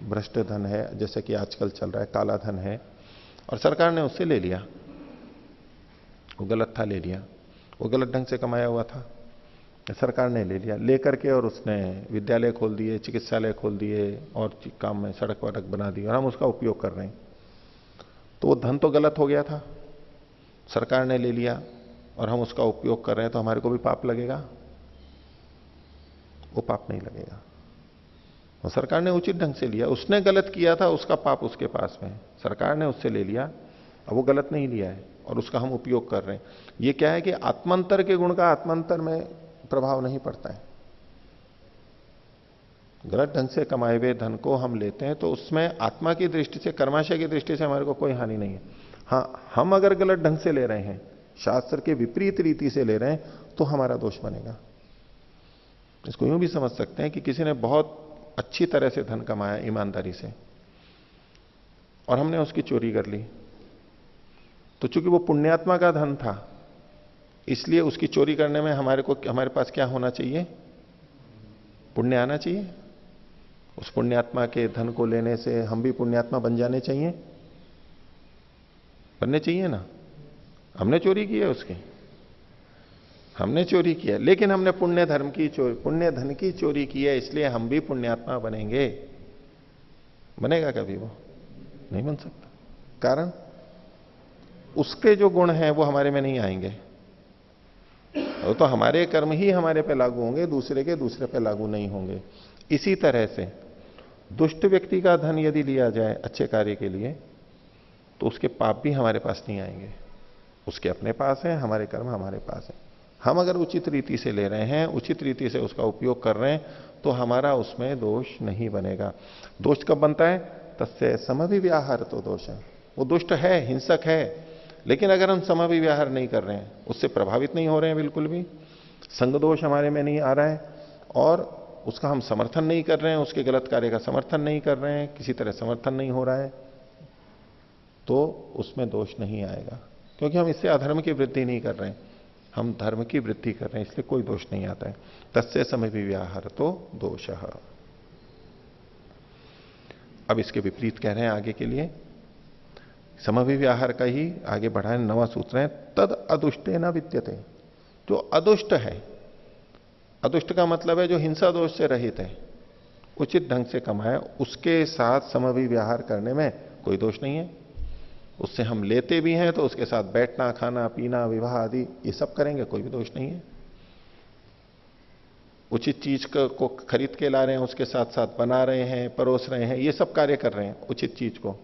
भ्रष्ट धन है, जैसे कि आजकल चल रहा है, काला धन है, और सरकार ने उससे ले लिया, वो गलत था, ले लिया, वो गलत ढंग से कमाया हुआ था, सरकार ने ले लिया, लेकर के और उसने विद्यालय खोल दिए, चिकित्सालय खोल दिए, और काम में सड़क वड़क बना दी, और हम उसका उपयोग कर रहे हैं, तो वो धन तो गलत हो गया था, सरकार ने ले लिया और हम उसका उपयोग कर रहे हैं, तो हमारे को भी पाप लगेगा? वो पाप नहीं लगेगा। वो सरकार ने उचित ढंग से लिया, उसने गलत किया था, उसका पाप उसके पास में, सरकार ने उससे ले लिया, अब वो गलत नहीं लिया है और उसका हम उपयोग कर रहे हैं। ये क्या है कि आत्मांतर के गुण का आत्मांतर में प्रभाव नहीं पड़ता है। गलत ढंग से कमाए हुए धन को हम लेते हैं तो उसमें आत्मा की दृष्टि से, कर्माशय की दृष्टि से हमारे को कोई हानि नहीं है। हाँ, हम अगर गलत ढंग से ले रहे हैं, शास्त्र के विपरीत रीति से ले रहे हैं, तो हमारा दोष बनेगा। इसको यूं भी समझ सकते हैं कि किसी ने बहुत अच्छी तरह से धन कमाया ईमानदारी से, और हमने उसकी चोरी कर ली, तो चूंकि वो पुण्यात्मा का धन था, इसलिए उसकी चोरी करने में हमारे पास क्या होना चाहिए? पुण्य आना चाहिए। उस पुण्यात्मा के धन को लेने से हम भी पुण्यात्मा बन जाने चाहिए, बनने चाहिए ना। हमने चोरी की है उसकी, हमने चोरी किया, लेकिन हमने पुण्य धर्म की चोरी, पुण्य धन की चोरी की है, इसलिए हम भी पुण्यात्मा बनेंगे। बनेगा कभी वो? नहीं बन सकता। कारण उसके जो गुण हैं वो हमारे में नहीं आएंगे। वो तो हमारे कर्म ही हमारे पे लागू होंगे, दूसरे के दूसरे पे लागू नहीं होंगे। इसी तरह से दुष्ट व्यक्ति का धन यदि लिया जाए अच्छे कार्य के लिए, तो उसके पाप भी हमारे पास नहीं आएंगे। उसके अपने पास है, हमारे कर्म हमारे पास है। हम अगर उचित रीति से ले रहे हैं, उचित रीति से उसका उपयोग कर रहे हैं, तो हमारा उसमें दोष नहीं बनेगा। दोष कब बनता है? तस्य समभिव्याहार तो दोष है। वो दुष्ट है, हिंसक है, लेकिन अगर हम समभिव्याहार नहीं कर रहे हैं, उससे प्रभावित नहीं हो रहे हैं बिल्कुल भी, संग दोष हमारे में नहीं आ रहा है, और उसका हम समर्थन नहीं कर रहे हैं, उसके गलत कार्य का समर्थन नहीं कर रहे हैं, किसी तरह समर्थन नहीं हो रहा है, तो उसमें दोष नहीं आएगा। क्योंकि हम इससे अधर्म की वृद्धि नहीं कर रहे हैं, हम धर्म की वृद्धि कर रहे हैं, इसलिए कोई दोष नहीं आता है। तस्य समभिव्याहार तो दोषः। अब इसके विपरीत कह रहे हैं आगे के लिए, समभिव्याहार का ही आगे बढ़ाए नवा सूत्र है, तद अदुष्टे न विद्यते। जो अदुष्ट है, अदुष्ट का मतलब है जो हिंसा दोष से रहित है, उचित ढंग से कमाए, उसके साथ समभिव्याहार करने में कोई दोष नहीं है। उससे हम लेते भी हैं तो उसके साथ बैठना, खाना, पीना, विवाह आदि ये सब करेंगे, कोई भी दोष नहीं है। उचित चीज को खरीद के ला रहे हैं, उसके साथ साथ बना रहे हैं, परोस रहे हैं, ये सब कार्य कर रहे हैं उचित चीज को,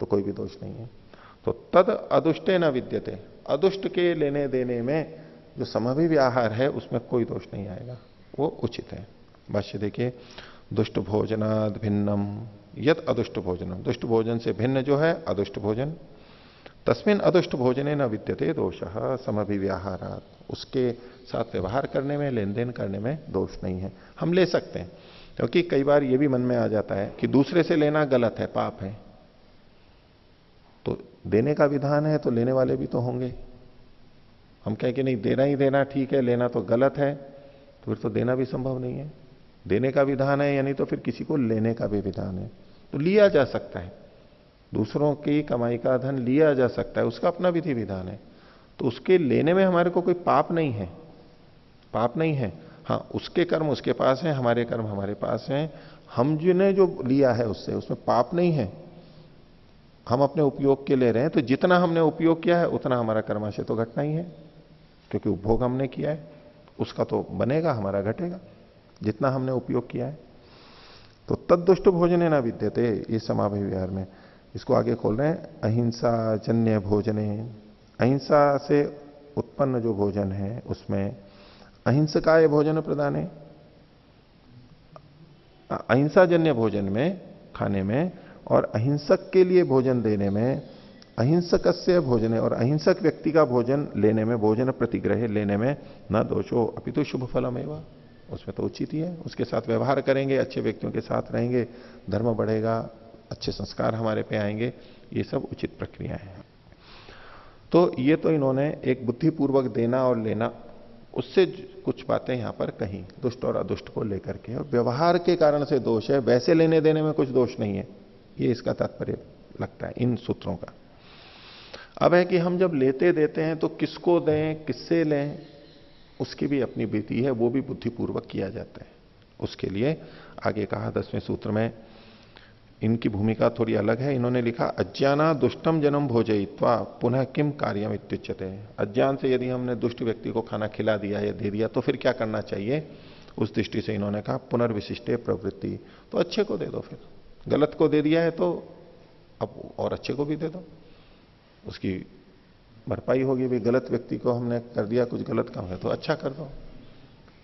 तो कोई भी दोष नहीं है। तो तद अदुष्टे न विद्यते, अदुष्ट के लेने देने में जो समभिव्याहार है उसमें कोई दोष नहीं आएगा, वो उचित है। भाष्य देखिए, दुष्ट भोजनाद भिन्नम यद अदुष्ट भोजनम, दुष्ट भोजन से भिन्न जो है अदुष्ट भोजन, तस्मिन अदुष्ट भोजने न विद्यते दोषः समभिव्याहारात्, उसके साथ व्यवहार करने में, लेन देन करने में दोष नहीं है। हम ले सकते हैं, क्योंकि कई बार यह भी मन में आ जाता है कि दूसरे से लेना गलत है, पाप है, तो देने का विधान है तो लेने वाले भी तो होंगे। हम कहें कि नहीं देना ही देना ठीक है, लेना तो गलत है, तो फिर तो देना भी संभव नहीं है। देने का विधान है यानी तो फिर किसी को लेने का भी विधान है, तो लिया जा सकता है, दूसरों की कमाई का धन लिया जा सकता है, उसका अपना विधि विधान है, तो उसके लेने में हमारे को कोई पाप नहीं है, पाप नहीं है। हाँ, उसके कर्म उसके पास हैं, हमारे कर्म हमारे पास हैं, हम जिन्हें जो लिया है उससे, उसमें पाप नहीं है, हम अपने उपयोग के ले रहे हैं, तो जितना हमने उपयोग किया है उतना हमारा कर्माशय तो घटना ही है, क्योंकि उपभोग हमने किया है, उसका तो बनेगा, हमारा घटेगा जितना हमने उपयोग किया है। तो तद्दुष्ट भोजने ना विद्यते, ये समाभिव्याहार में इसको आगे खोल रहे हैं, अहिंसा जन्य भोजने, अहिंसा से उत्पन्न जो भोजन है उसमें अहिंसकाय भोजन प्रदान है। अहिंसा जन्य भोजन में, खाने में, और अहिंसक के लिए भोजन देने में, अहिंसकस्य भोजने, और अहिंसक व्यक्ति का भोजन लेने में, भोजन प्रतिग्रह लेने में न दोषो अपितु शुभ फलमेवा, उसमें तो उचित ही है। उसके साथ व्यवहार करेंगे, अच्छे व्यक्तियों के साथ रहेंगे, धर्म बढ़ेगा, अच्छे संस्कार हमारे पे आएंगे, ये सब उचित प्रक्रियाएं हैं। तो ये तो इन्होंने एक बुद्धिपूर्वक देना और लेना, उससे कुछ बातें यहां पर कही दुष्ट और अदुष्ट को लेकर के, और व्यवहार के कारण से दोष है, वैसे लेने देने में कुछ दोष नहीं है, ये इसका तात्पर्य लगता है इन सूत्रों का। अब है कि हम जब लेते देते हैं तो किसको दें, किससे लें, उसकी भी अपनी विधि है, वो भी बुद्धिपूर्वक किया जाता है। उसके लिए आगे कहा 10वें सूत्र में, इनकी भूमिका थोड़ी अलग है। इन्होंने लिखा, अज्ञाना दुष्टम जन्म भोजयित्वा पुनः किम कार्यम इत्युच्यते। अज्ञान से यदि हमने दुष्ट व्यक्ति को खाना खिला दिया या दे दिया तो फिर क्या करना चाहिए, उस दृष्टि से इन्होंने कहा पुनर्विशिष्टे प्रवृत्ति, तो अच्छे को दे दो, फिर गलत को दे दिया है तो अब और अच्छे को भी दे दो, उसकी भरपाई होगी। भी गलत व्यक्ति को हमने कर दिया कुछ गलत काम है तो अच्छा कर दो,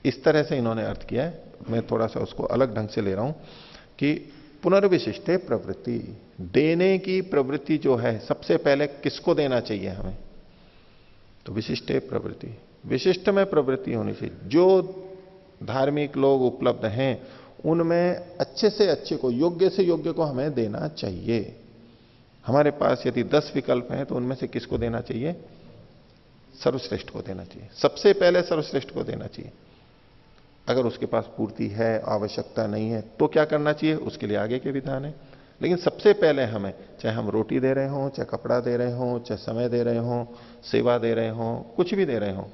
इस तरह से इन्होंने अर्थ किया है। मैं थोड़ा सा उसको अलग ढंग से ले रहा हूं कि पुनर्विशिष्टे प्रवृत्ति, देने की प्रवृत्ति जो है, सबसे पहले किसको देना चाहिए हमें, तो विशिष्टे प्रवृत्ति, विशिष्ट में प्रवृत्ति होनी चाहिए। जो धार्मिक लोग उपलब्ध हैं उनमें अच्छे से अच्छे को, योग्य से योग्य को हमें देना चाहिए। हमारे पास यदि 10 विकल्प हैं तो उनमें से किसको देना चाहिए, सर्वश्रेष्ठ को देना चाहिए, सबसे पहले सर्वश्रेष्ठ को देना चाहिए। अगर उसके पास पूर्ति है, आवश्यकता नहीं है, तो क्या करना चाहिए, उसके लिए आगे के विधान है। लेकिन सबसे पहले हमें, चाहे हम रोटी दे रहे हों, चाहे कपड़ा दे रहे हों, चाहे समय दे रहे हों, सेवा दे रहे हों, कुछ भी दे रहे हों,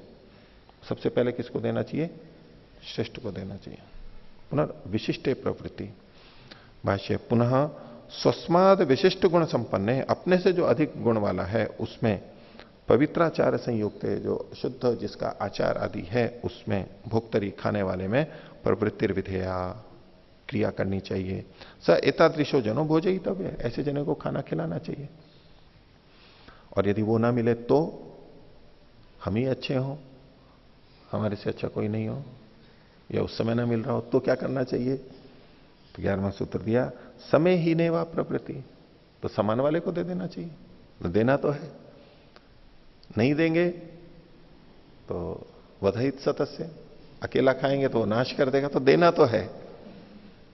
सबसे पहले किसको देना चाहिए? श्रेष्ठ को देना चाहिए। पुनर्विशिष्टे प्रवृत्ति। भाष्य पुनः स्वस्माद विशिष्ट गुण संपन्न है, अपने से जो अधिक गुण वाला है उसमें पवित्राचार संयुक्त है, जो शुद्ध जिसका आचार आदि है उसमें भोक्तरी खाने वाले में प्रवृत्तिर विधेया क्रिया करनी चाहिए। स एतादृशो जनो भोजई तब है, ऐसे जने को खाना खिलाना चाहिए। और यदि वो ना मिले तो हम ही अच्छे हों, हमारे से अच्छा कोई नहीं हो, या उस समय ना मिल रहा हो तो क्या करना चाहिए? तो 11वां सूत्र दिया समय ही ने वा प्रवृत्ति, तो समान वाले को दे देना चाहिए। तो देना तो है, नहीं देंगे तो वधहित सतस्य, अकेला खाएंगे तो नाश कर देगा, तो देना तो है।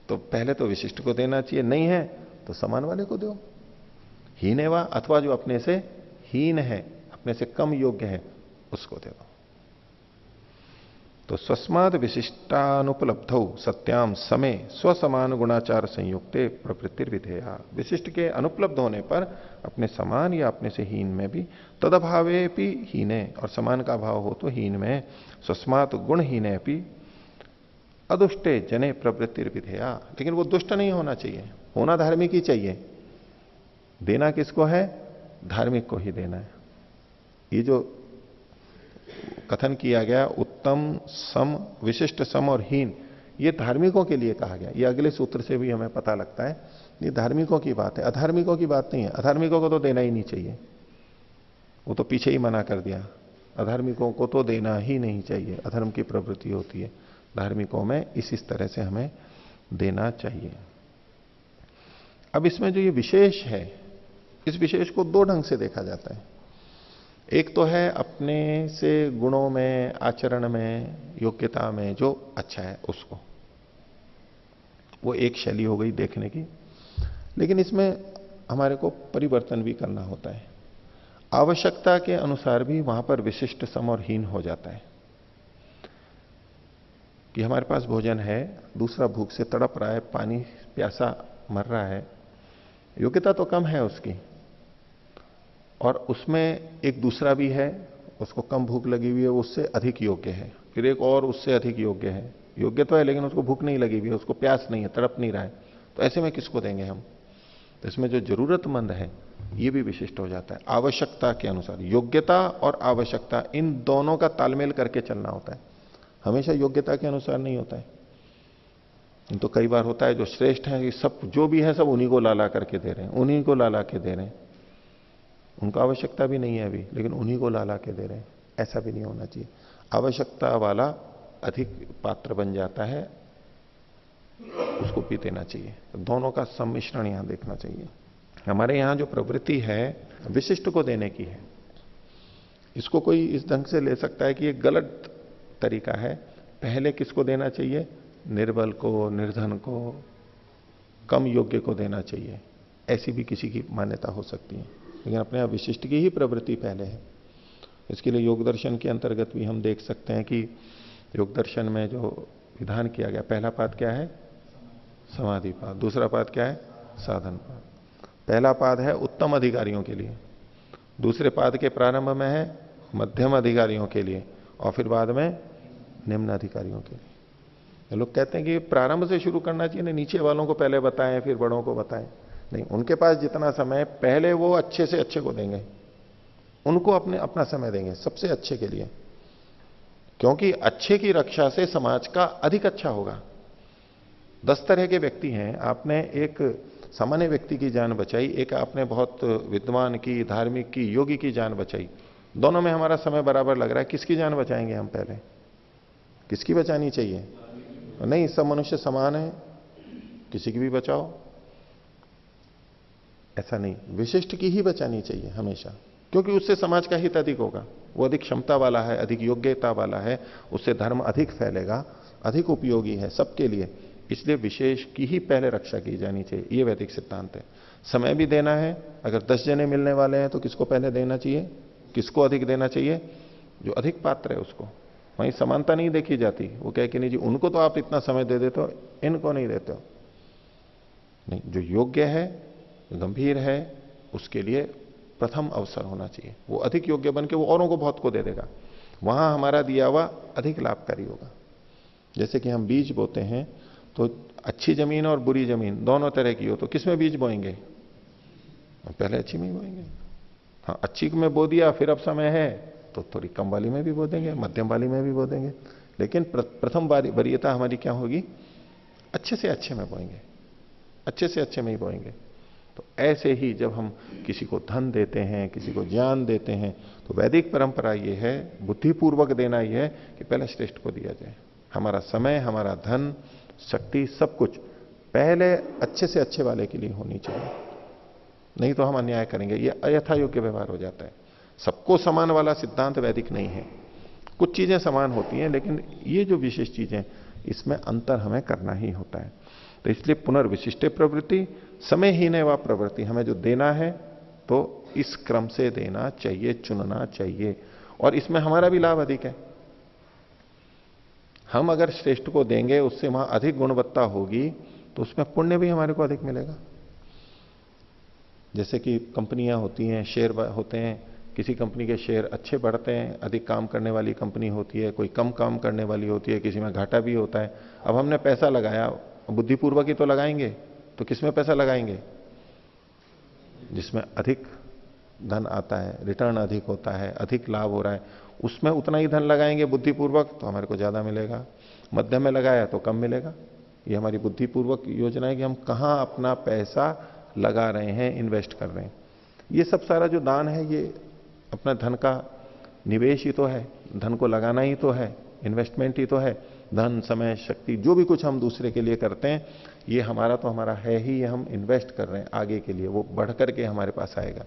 तो पहले तो विशिष्ट को देना चाहिए, नहीं है तो समान वाले को दो। हीने वा, अथवा जो अपने से हीन है, अपने से कम योग्य है, उसको दे दो। तो स्वस्माद विशिष्टानुपलब्ध सत्याम समय स्वसमान गुणाचार संयुक्ते प्रवृत्तिर विधेया, विशिष्ट के अनुपलब्ध होने पर अपने समान या अपने से हीन में भी, तदभावे भी हीने, और समान का भाव हो तो हीन में, स्वस्मात गुण हीने भी अदुष्टे जने प्रवृत्तिर विधेया, लेकिन वो दुष्ट नहीं होना चाहिए, होना धार्मिक ही चाहिए। देना किसको है? धार्मिक को ही देना है। ये जो कथन किया गया उत्तम, सम, विशिष्ट, सम और हीन, ये धार्मिकों के लिए कहा गया। ये अगले सूत्र से भी हमें पता लगता है, ये धार्मिकों की बात है, अधार्मिकों की बात नहीं है। अधार्मिकों को तो देना ही नहीं चाहिए, वो तो पीछे ही मना कर दिया। अधार्मिकों को तो देना ही नहीं चाहिए, अधर्म की प्रवृत्ति होती है। धार्मिकों में इस तरह से हमें देना चाहिए। अब इसमें जो ये विशेष है, इस विशेष को दो ढंग से देखा जाता है। एक तो है अपने से गुणों में, आचरण में, योग्यता में जो अच्छा है उसको, वो एक शैली हो गई देखने की। लेकिन इसमें हमारे को परिवर्तन भी करना होता है, आवश्यकता के अनुसार भी वहां पर विशिष्ट, सम और हीन हो जाता है। कि हमारे पास भोजन है, दूसरा भूख से तड़प रहा है, पानी प्यासा मर रहा है, योग्यता तो कम है उसकी, और उसमें एक दूसरा भी है, उसको कम भूख लगी हुई है, वो उससे अधिक योग्य है, फिर एक और उससे अधिक योग्य है, योग्य तो है लेकिन उसको भूख नहीं लगी हुई है, उसको प्यास नहीं है, तड़प नहीं रहा है, तो ऐसे में किसको देंगे हम? तो इसमें जो जरूरतमंद है ये भी विशिष्ट हो जाता है। आवश्यकता के अनुसार, योग्यता और आवश्यकता, इन दोनों का तालमेल करके चलना होता है, हमेशा योग्यता के अनुसार नहीं होता है। तो कई बार होता है जो श्रेष्ठ है, ये सब जो भी है सब उन्हीं को ला करके दे रहे हैं, उन्हीं को ला के दे रहे हैं, उनको आवश्यकता भी नहीं है अभी, लेकिन उन्हीं को ला के दे रहे हैं। ऐसा भी नहीं होना चाहिए। आवश्यकता वाला अधिक पात्र बन जाता है, उसको भी देना चाहिए। तो दोनों का सम्मिश्रण यहां देखना चाहिए। हमारे यहां जो प्रवृत्ति है विशिष्ट को देने की है, इसको कोई इस ढंग से ले सकता है कि ये गलत तरीका है। पहले किसको देना चाहिए? निर्बल को, निर्धन को, कम योग्य को देना चाहिए, ऐसी भी किसी की मान्यता हो सकती है। लेकिन अपने यहां विशिष्ट की ही प्रवृत्ति पहले है। इसके लिए योग दर्शन के अंतर्गत भी हम देख सकते हैं कि योग दर्शन में जो विधान किया गया, पहला पाद क्या है? समाधि पाद। दूसरा पाद क्या है? साधन पाद। पहला पाद है उत्तम अधिकारियों के लिए, दूसरे पाद के प्रारंभ में है मध्यम अधिकारियों के लिए, और फिर बाद में निम्न अधिकारियों के लिए। लोग कहते हैं कि प्रारंभ से शुरू करना चाहिए, नीचे वालों को पहले बताएं फिर बड़ों को बताएं। नहीं, उनके पास जितना समय, पहले वो अच्छे से अच्छे को देंगे, उनको अपना समय देंगे सबसे अच्छे के लिए, क्योंकि अच्छे की रक्षा से समाज का अधिक अच्छा होगा। 10 तरह के व्यक्ति हैं, आपने एक सामान्य व्यक्ति की जान बचाई, एक आपने बहुत विद्वान की, धार्मिक की, योगी की जान बचाई, दोनों में हमारा समय बराबर लग रहा है, किसकी जान बचाएंगे हम? पहले किसकी बचानी चाहिए? नहीं, सब मनुष्य समान है, किसी की भी बचाओ, ऐसा नहीं, विशिष्ट की ही बचानी चाहिए हमेशा, क्योंकि उससे समाज का हित अधिक होगा। वो अधिक क्षमता वाला है, अधिक योग्यता वाला है, उससे धर्म अधिक फैलेगा, अधिक उपयोगी है सबके लिए। इसलिए विशेष की ही पहले रक्षा की जानी चाहिए, ये वैदिक सिद्धांत है। समय भी देना है, अगर 10 जने मिलने वाले हैं तो किसको पहले देना चाहिए? किसको अधिक देना चाहिए? जो अधिक पात्र है उसको। वहीं समानता नहीं देखी जाती, वो कहे कि नहीं जी उनको तो आप इतना समय दे देते हो, इनको नहीं देते हो। नहीं, जो योग्य है, गंभीर है, उसके लिए प्रथम अवसर होना चाहिए। वो अधिक योग्य बन के वो औरों को बहुत को दे देगा, वहां हमारा दिया हुआ अधिक लाभकारी होगा। जैसे कि हम बीज बोते हैं तो अच्छी जमीन और बुरी जमीन दोनों तरह की हो तो किसमें बीज बोएंगे? पहले अच्छी में ही बोएंगे। हाँ, अच्छी में बो दिया, फिर अब समय है तो थोड़ी कम वाली में भी बो देंगे, मध्यम वाली में भी बो देंगे, लेकिन प्रथम वरीयता हमारी क्या होगी? अच्छे से अच्छे में बोएंगे, अच्छे से अच्छे में ही बोएंगे। तो ऐसे ही जब हम किसी को धन देते हैं, किसी को ज्ञान देते हैं, तो वैदिक परंपरा ये है, बुद्धिपूर्वक देना ये है कि पहले श्रेष्ठ को दिया जाए। हमारा समय, हमारा धन, शक्ति, सब कुछ पहले अच्छे से अच्छे वाले के लिए होनी चाहिए, नहीं तो हम अन्याय करेंगे। ये अयथा योग्य व्यवहार हो जाता है। सबको समान वाला सिद्धांत वैदिक नहीं है। कुछ चीजें समान होती हैं, लेकिन ये जो विशेष चीजें, इसमें अंतर हमें करना ही होता है। तो इसलिए पुनर्विशिष्टे प्रवृत्ति, समय ही ने व प्रवृत्ति, हमें जो देना है तो इस क्रम से देना चाहिए, चुनना चाहिए, और इसमें हमारा भी लाभ अधिक है। हम अगर श्रेष्ठ को देंगे, उससे वहां अधिक गुणवत्ता होगी, तो उसमें पुण्य भी हमारे को अधिक मिलेगा। जैसे कि कंपनियां होती हैं, शेयर होते हैं, किसी कंपनी के शेयर अच्छे बढ़ते हैं, अधिक काम करने वाली कंपनी होती है, कोई कम काम करने वाली होती है, किसी में घाटा भी होता है। अब हमने पैसा लगाया, बुद्धिपूर्वक ही तो लगाएंगे, तो किसमें पैसा लगाएंगे? जिसमें अधिक धन आता है, रिटर्न अधिक होता है, अधिक लाभ हो रहा है, उसमें उतना ही धन लगाएंगे बुद्धिपूर्वक, तो हमारे को ज्यादा मिलेगा। मध्यम में लगाया तो कम मिलेगा। ये हमारी बुद्धिपूर्वक योजना है कि हम कहां अपना पैसा लगा रहे हैं, इन्वेस्ट कर रहे हैं। ये सब सारा जो दान है, ये अपना धन का निवेश ही तो है, धन को लगाना ही तो है, इन्वेस्टमेंट ही तो है। धन, समय, शक्ति, जो भी कुछ हम दूसरे के लिए करते हैं, ये हमारा तो हमारा है ही, ये हम इन्वेस्ट कर रहे हैं आगे के लिए, वो बढ़ करके हमारे पास आएगा।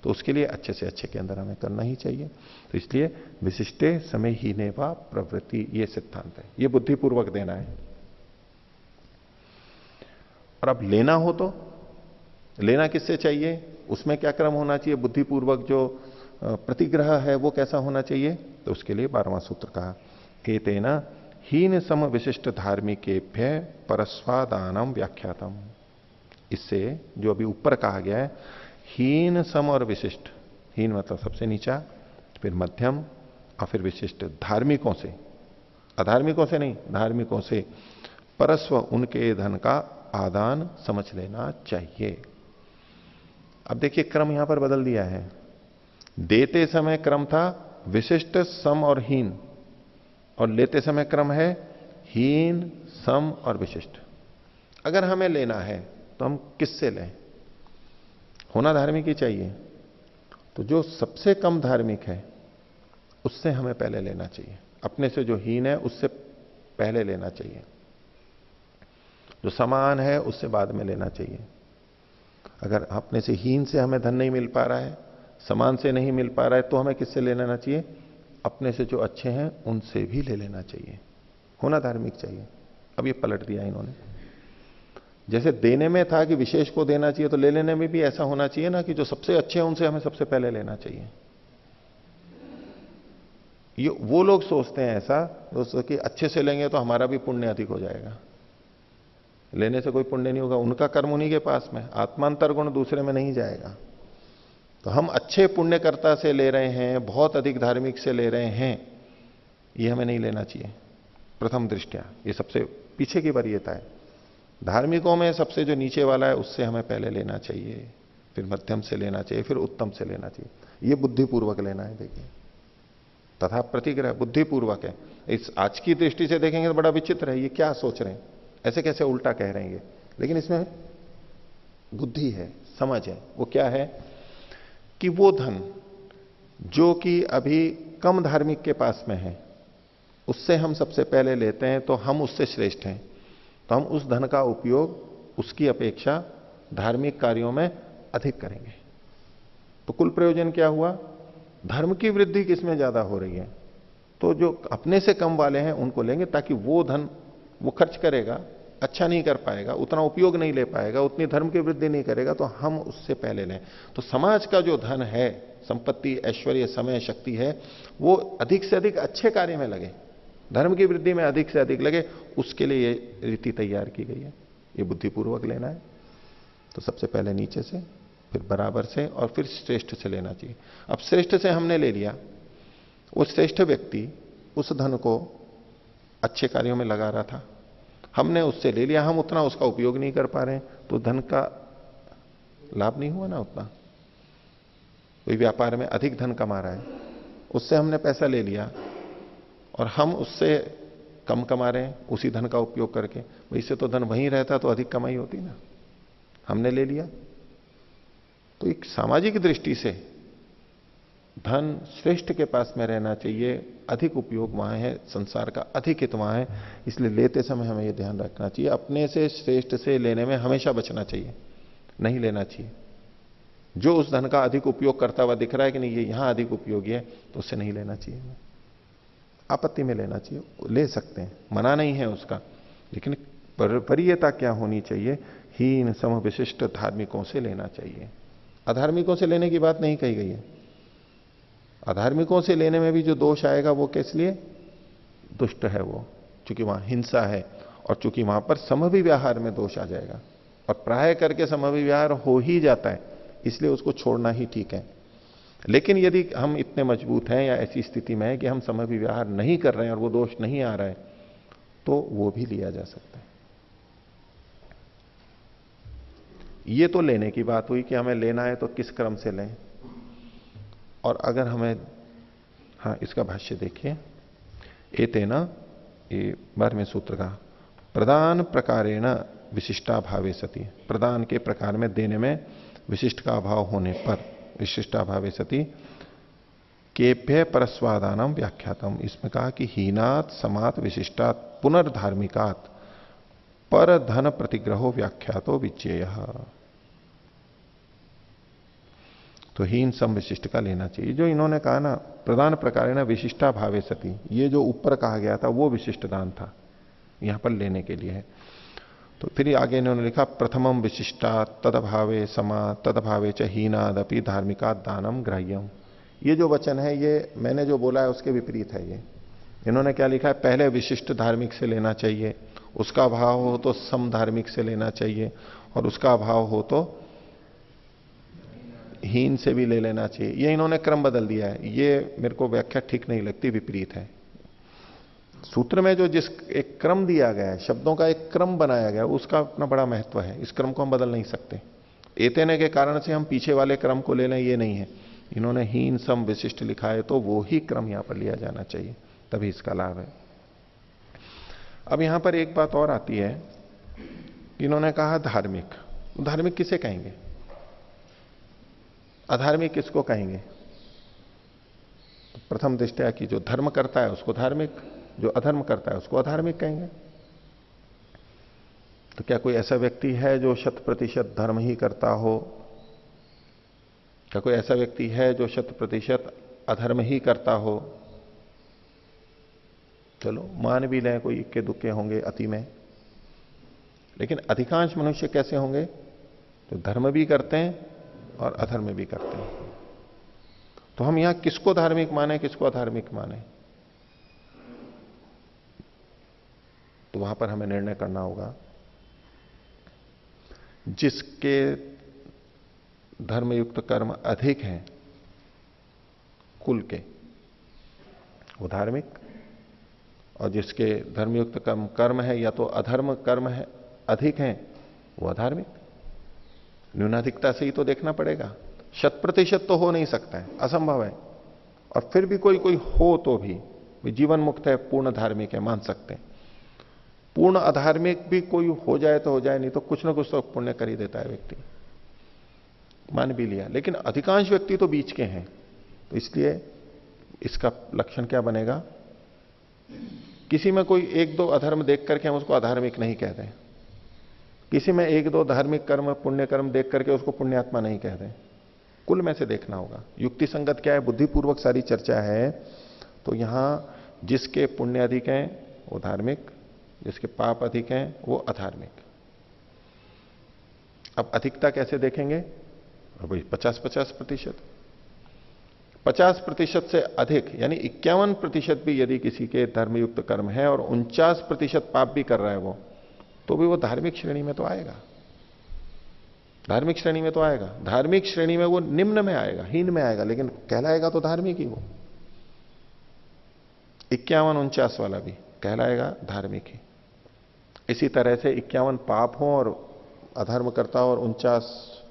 तो उसके लिए अच्छे से अच्छे के अंदर हमें करना ही चाहिए। तो इसलिए विशिष्टे समय ही ने वा प्रवृत्ति, ये सिद्धांत है, ये बुद्धिपूर्वक देना है। और अब लेना हो तो लेना किससे चाहिए, उसमें क्या क्रम होना चाहिए? बुद्धिपूर्वक जो प्रतिग्रह है वो कैसा होना चाहिए? तो उसके लिए 12वां सूत्र कहा, एतेन हीन सम विशिष्ट धार्मिकेभ्य परस्वादानम व्याख्यातम। इससे जो अभी ऊपर कहा गया है, हीन, सम और विशिष्ट, हीन मतलब सबसे नीचा, फिर मध्यम और फिर विशिष्ट, धार्मिकों से, अधार्मिकों से नहीं, धार्मिकों से परस्व उनके धन का आदान समझ लेना चाहिए। अब देखिए क्रम यहां पर बदल दिया है। देते समय क्रम था विशिष्ट, सम और हीन, और लेते समय क्रम है हीन, सम और विशिष्ट। अगर हमें लेना है तो हम किससे लें? होना धार्मिक ही चाहिए, तो जो सबसे कम धार्मिक है उससे हमें पहले लेना चाहिए। अपने से जो हीन है उससे पहले लेना चाहिए, जो समान है उससे बाद में लेना चाहिए। अगर अपने से हीन से हमें धन नहीं मिल पा रहा है, समान से नहीं मिल पा रहा है, तो हमें किससे ले लेना चाहिए? अपने से जो अच्छे हैं उनसे भी ले लेना चाहिए। होना धार्मिक चाहिए। अब ये पलट दिया इन्होंने। जैसे देने में था कि विशेष को देना चाहिए, तो ले लेने में भी ऐसा होना चाहिए ना कि जो सबसे अच्छे हैं उनसे हमें सबसे पहले लेना चाहिए। ये वो लोग सोचते हैं ऐसा दोस्तों कि अच्छे से लेंगे तो हमारा भी पुण्य अधिक हो जाएगा। लेने से कोई पुण्य नहीं होगा, उनका कर्म उन्हीं के पास में, आत्मांतर गुण दूसरे में नहीं जाएगा। तो हम अच्छे पुण्यकर्ता से ले रहे हैं, बहुत अधिक धार्मिक से ले रहे हैं, ये हमें नहीं लेना चाहिए प्रथम दृष्टया। ये सबसे पीछे की वरीयता है। धार्मिकों में सबसे जो नीचे वाला है उससे हमें पहले लेना चाहिए, फिर मध्यम से लेना चाहिए, फिर उत्तम से लेना चाहिए। ये बुद्धिपूर्वक लेना है। देखिए तथा प्रतिग्रह बुद्धिपूर्वक है। इस आज की दृष्टि से देखेंगे तो बड़ा विचित्र है, ये क्या सोच रहे हैं, ऐसे कैसे उल्टा कह रहे हैं ये, लेकिन इसमें बुद्धि है, समझ है। वो क्या है कि वो धन जो कि अभी कम धार्मिक के पास में है उससे हम सबसे पहले लेते हैं, तो हम उससे श्रेष्ठ हैं, तो हम उस धन का उपयोग उसकी अपेक्षा धार्मिक कार्यों में अधिक करेंगे। तो कुल प्रयोजन क्या हुआ? धर्म की वृद्धि किसमें ज्यादा हो रही है? तो जो अपने से कम वाले हैं उनको लेंगे, ताकि वो धन वो खर्च करेगा, अच्छा नहीं कर पाएगा, उतना उपयोग नहीं ले पाएगा, उतनी धर्म की वृद्धि नहीं करेगा, तो हम उससे पहले लें। तो समाज का जो धन है, संपत्ति, ऐश्वर्य, समय, शक्ति है, वो अधिक से अधिक अच्छे कार्य में लगे, धर्म की वृद्धि में अधिक से अधिक लगे, उसके लिए ये रीति तैयार की गई है। ये बुद्धिपूर्वक लेना है। तो सबसे पहले नीचे से, फिर बराबर से, और फिर श्रेष्ठ से लेना चाहिए। अब श्रेष्ठ से हमने ले लिया, वो श्रेष्ठ व्यक्ति उस धन को अच्छे कार्यों में लगा रहा था, हमने उससे ले लिया, हम उतना उसका उपयोग नहीं कर पा रहे हैं, तो धन का लाभ नहीं हुआ ना उतना। कोई व्यापार में अधिक धन कमा रहा है, उससे हमने पैसा ले लिया और हम उससे कम कमा रहे हैं उसी धन का उपयोग करके, भाई इससे तो धन वहीं रहता तो अधिक कमाई होती ना, हमने ले लिया। तो एक सामाजिक दृष्टि से धन श्रेष्ठ के पास में रहना चाहिए, अधिक उपयोग वहां है, संसार का अधिक हित वहां है, इसलिए लेते समय हमें यह ध्यान रखना चाहिए, अपने से श्रेष्ठ से लेने में हमेशा बचना चाहिए, नहीं लेना चाहिए। जो उस धन का अधिक उपयोग करता हुआ दिख रहा है कि नहीं ये यहां अधिक उपयोगी है, तो उससे नहीं लेना चाहिए, आपत्ति में लेना चाहिए। ले सकते हैं, मना नहीं है उसका, लेकिन वरीयता क्या होनी चाहिए, हीन सम विशिष्ट धार्मिकों से लेना चाहिए। अधार्मिकों से लेने की बात नहीं कही गई है। अधार्मिकों से लेने में भी जो दोष आएगा वो किस लिए, दुष्ट है वो, चूंकि वहां हिंसा है और चूंकि वहां पर समविव्यवहार में दोष आ जाएगा, और प्राय करके समविव्यवहार हो ही जाता है, इसलिए उसको छोड़ना ही ठीक है। लेकिन यदि हम इतने मजबूत हैं या ऐसी स्थिति में है कि हम समविव्यवहार नहीं कर रहे हैं और वो दोष नहीं आ रहा है, तो वो भी लिया जा सकता है। ये तो लेने की बात हुई कि हमें लेना है तो किस क्रम से लें। और अगर हमें, हाँ इसका भाष्य देखिए, एतेना, ये 12वें सूत्र का, प्रदान प्रकारेण विशिष्टा भावे सती, प्रदान के प्रकार में देने में विशिष्ट का अभाव होने पर, विशिष्टा भावे सती केभ्य परस्वादानम व्याख्यातम, इसमें कहा कि हीनात समात विशिष्टात पुनर्धार्मिकात पर धन प्रतिग्रहो व्याख्यातो विचेय। तो हीन सम विशिष्ट का लेना चाहिए। जो इन्होंने कहा ना प्रदान प्रकार ना विशिष्टा भावे सती, ये जो ऊपर कहा गया था वो विशिष्ट दान था, यहां पर लेने के लिए है। तो फिर आगे इन्होंने लिखा प्रथमम विशिष्टा तदभावे समा तदभावे च हीनादपि धार्मिका दानम ग्राह्यम। ये जो वचन है ये मैंने जो बोला है उसके विपरीत है। ये इन्होंने क्या लिखा है, पहले विशिष्ट धार्मिक से लेना चाहिए, उसका अभाव हो तो सम धार्मिक से लेना चाहिए, और उसका अभाव हो तो हीन से भी ले लेना चाहिए। ये इन्होंने क्रम बदल दिया है, ये मेरे को व्याख्या ठीक नहीं लगती, विपरीत है। सूत्र में जो जिस एक क्रम दिया गया है, शब्दों का एक क्रम बनाया गया, उसका अपना बड़ा महत्व है, इस क्रम को हम बदल नहीं सकते। एतेने के कारण से हम पीछे वाले क्रम को ले लें, ये नहीं है। इन्होंने हीन सम विशिष्ट लिखा है तो वो ही क्रम यहां पर लिया जाना चाहिए, तभी इसका लाभ है। अब यहां पर एक बात और आती है, इन्होंने कहा धार्मिक, धार्मिक किसे कहेंगे, अधार्मिक किसको कहेंगे? तो प्रथम दृष्टया कि जो धर्म करता है उसको धार्मिक, जो अधर्म करता है उसको अधार्मिक कहेंगे। तो क्या कोई ऐसा व्यक्ति है जो 100% धर्म ही करता हो? क्या कोई ऐसा व्यक्ति है जो 100% अधर्म ही करता हो? चलो मान भी लें, कोई इक्के दुक्के होंगे अति में, लेकिन अधिकांश मनुष्य कैसे होंगे, तो धर्म भी करते हैं और अधर्म भी करते हैं। तो हम यहां किसको धार्मिक माने, किसको अधार्मिक माने, तो वहां पर हमें निर्णय करना होगा। जिसके धर्मयुक्त कर्म अधिक हैं कुल के, वो धार्मिक, और जिसके धर्मयुक्त कर्म है या तो अधर्म कर्म है अधिक हैं, वो अधार्मिक। न्यूनाधिकता से ही तो देखना पड़ेगा, 100% तो हो नहीं सकता है, असंभव है। और फिर भी कोई कोई हो तो भी जीवन मुक्त है, पूर्ण धार्मिक है, मान सकते हैं। पूर्ण अधार्मिक भी कोई हो जाए तो हो जाए, नहीं तो कुछ ना कुछ तो पुण्य कर ही देता है व्यक्ति, मान भी लिया। लेकिन अधिकांश व्यक्ति तो बीच के हैं, तो इसलिए इसका लक्षण क्या बनेगा, किसी में कोई एक दो अधर्म देख करके हम उसको अधार्मिक नहीं कहते, किसी में एक दो धार्मिक कर्म पुण्य कर्म देख करके उसको पुण्यात्मा नहीं कहते। कुल में से देखना होगा, युक्ति संगत क्या है, बुद्धिपूर्वक सारी चर्चा है। तो यहां जिसके पुण्य अधिक हैं वो धार्मिक, जिसके पाप अधिक हैं वो अधार्मिक। अब अधिकता कैसे देखेंगे, भाई 50-50%, 50% से अधिक यानी 51% भी यदि किसी के धर्मयुक्त कर्म है और 49% पाप भी कर रहा है वो, तो भी वो धार्मिक श्रेणी में तो आएगा, धार्मिक श्रेणी में तो आएगा। धार्मिक श्रेणी में वो निम्न में आएगा, हीन में आएगा, लेकिन कहलाएगा तो धार्मिक ही वो। 51 49 वाला भी कहलाएगा धार्मिक ही। इसी तरह से 51 पाप हो और अधर्म करता हो और 49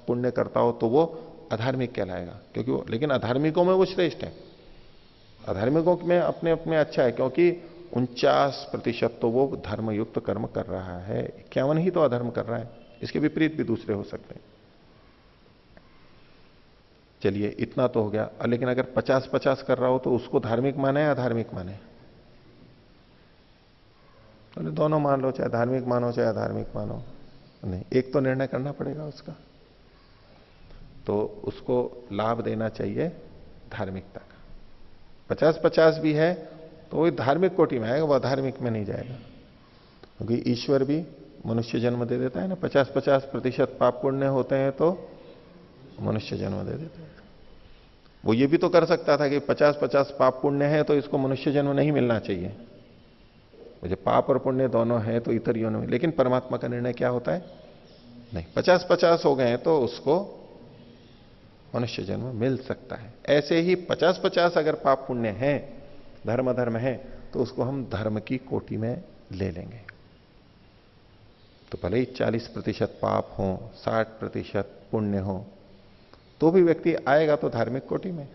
पुण्य करता हो तो वो अधार्मिक कहलाएगा, क्योंकि वो, लेकिन अधार्मिकों में वो श्रेष्ठ है। अधार्मिकों में अपने अपने अच्छा है, क्योंकि 49% तो वो धर्मयुक्त कर्म कर रहा है, 51 ही तो अधर्म कर रहा है। इसके विपरीत भी दूसरे हो सकते हैं। चलिए इतना तो हो गया। लेकिन अगर 50-50 कर रहा हो तो उसको धार्मिक माने या अधार्मिक माने? तो दोनों मान लो, चाहे धार्मिक मानो चाहे अधार्मिक मानो, नहीं, एक तो निर्णय करना पड़ेगा उसका। तो उसको लाभ देना चाहिए धार्मिकता का। 50-50 भी है तो वो धार्मिक कोटि में आएगा, वो अधार्मिक में नहीं जाएगा। क्योंकि ईश्वर भी मनुष्य जन्म दे देता है ना। 50-50% पाप पुण्य होते हैं तो मनुष्य जन्म दे देता है। वो ये भी तो कर सकता था कि 50-50 पाप पुण्य है तो इसको मनुष्य जन्म नहीं मिलना चाहिए, मुझे पाप और पुण्य दोनों है तो इतर योनि में। लेकिन परमात्मा का निर्णय क्या होता है? नहीं, 50-50 हो गए हैं तो उसको मनुष्य जन्म मिल सकता है। ऐसे ही 50-50 अगर पाप पुण्य है, धर्म अधर्म है, तो उसको हम धर्म की कोटि में ले लेंगे। तो भले ही 40% पाप हो, 60% पुण्य हो, तो भी व्यक्ति आएगा तो धार्मिक कोटि में।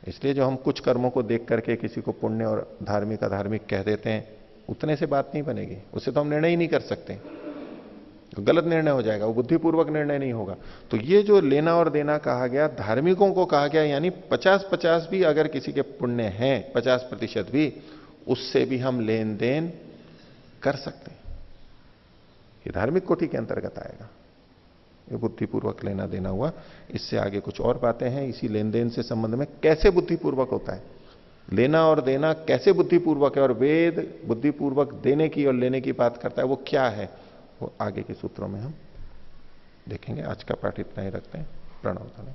इसलिए जो हम कुछ कर्मों को देख करके किसी को पुण्य और धार्मिक अधार्मिक कह देते हैं, उतने से बात नहीं बनेगी। उससे तो हम निर्णय ही नहीं कर सकते, तो गलत निर्णय हो जाएगा, वो बुद्धिपूर्वक निर्णय नहीं होगा। तो ये जो लेना और देना कहा गया, धार्मिकों को कहा गया, यानी 50-50 भी अगर किसी के पुण्य हैं, 50% भी, उससे भी हम लेन देन कर सकते हैं। ये धार्मिक कोटि के अंतर्गत आएगा। ये बुद्धिपूर्वक लेना देना हुआ। इससे आगे कुछ और बातें हैं इसी लेन देन से संबंध में, कैसे बुद्धिपूर्वक होता है, लेना और देना कैसे बुद्धिपूर्वक है, और वेद बुद्धिपूर्वक देने की और लेने की बात करता है, वो क्या है, वो आगे के सूत्रों में हम देखेंगे। आज का पाठ इतना ही रखते हैं। प्रणव ध्वनि।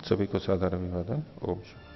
सभी को सादर अभिवादन। ओम शांति।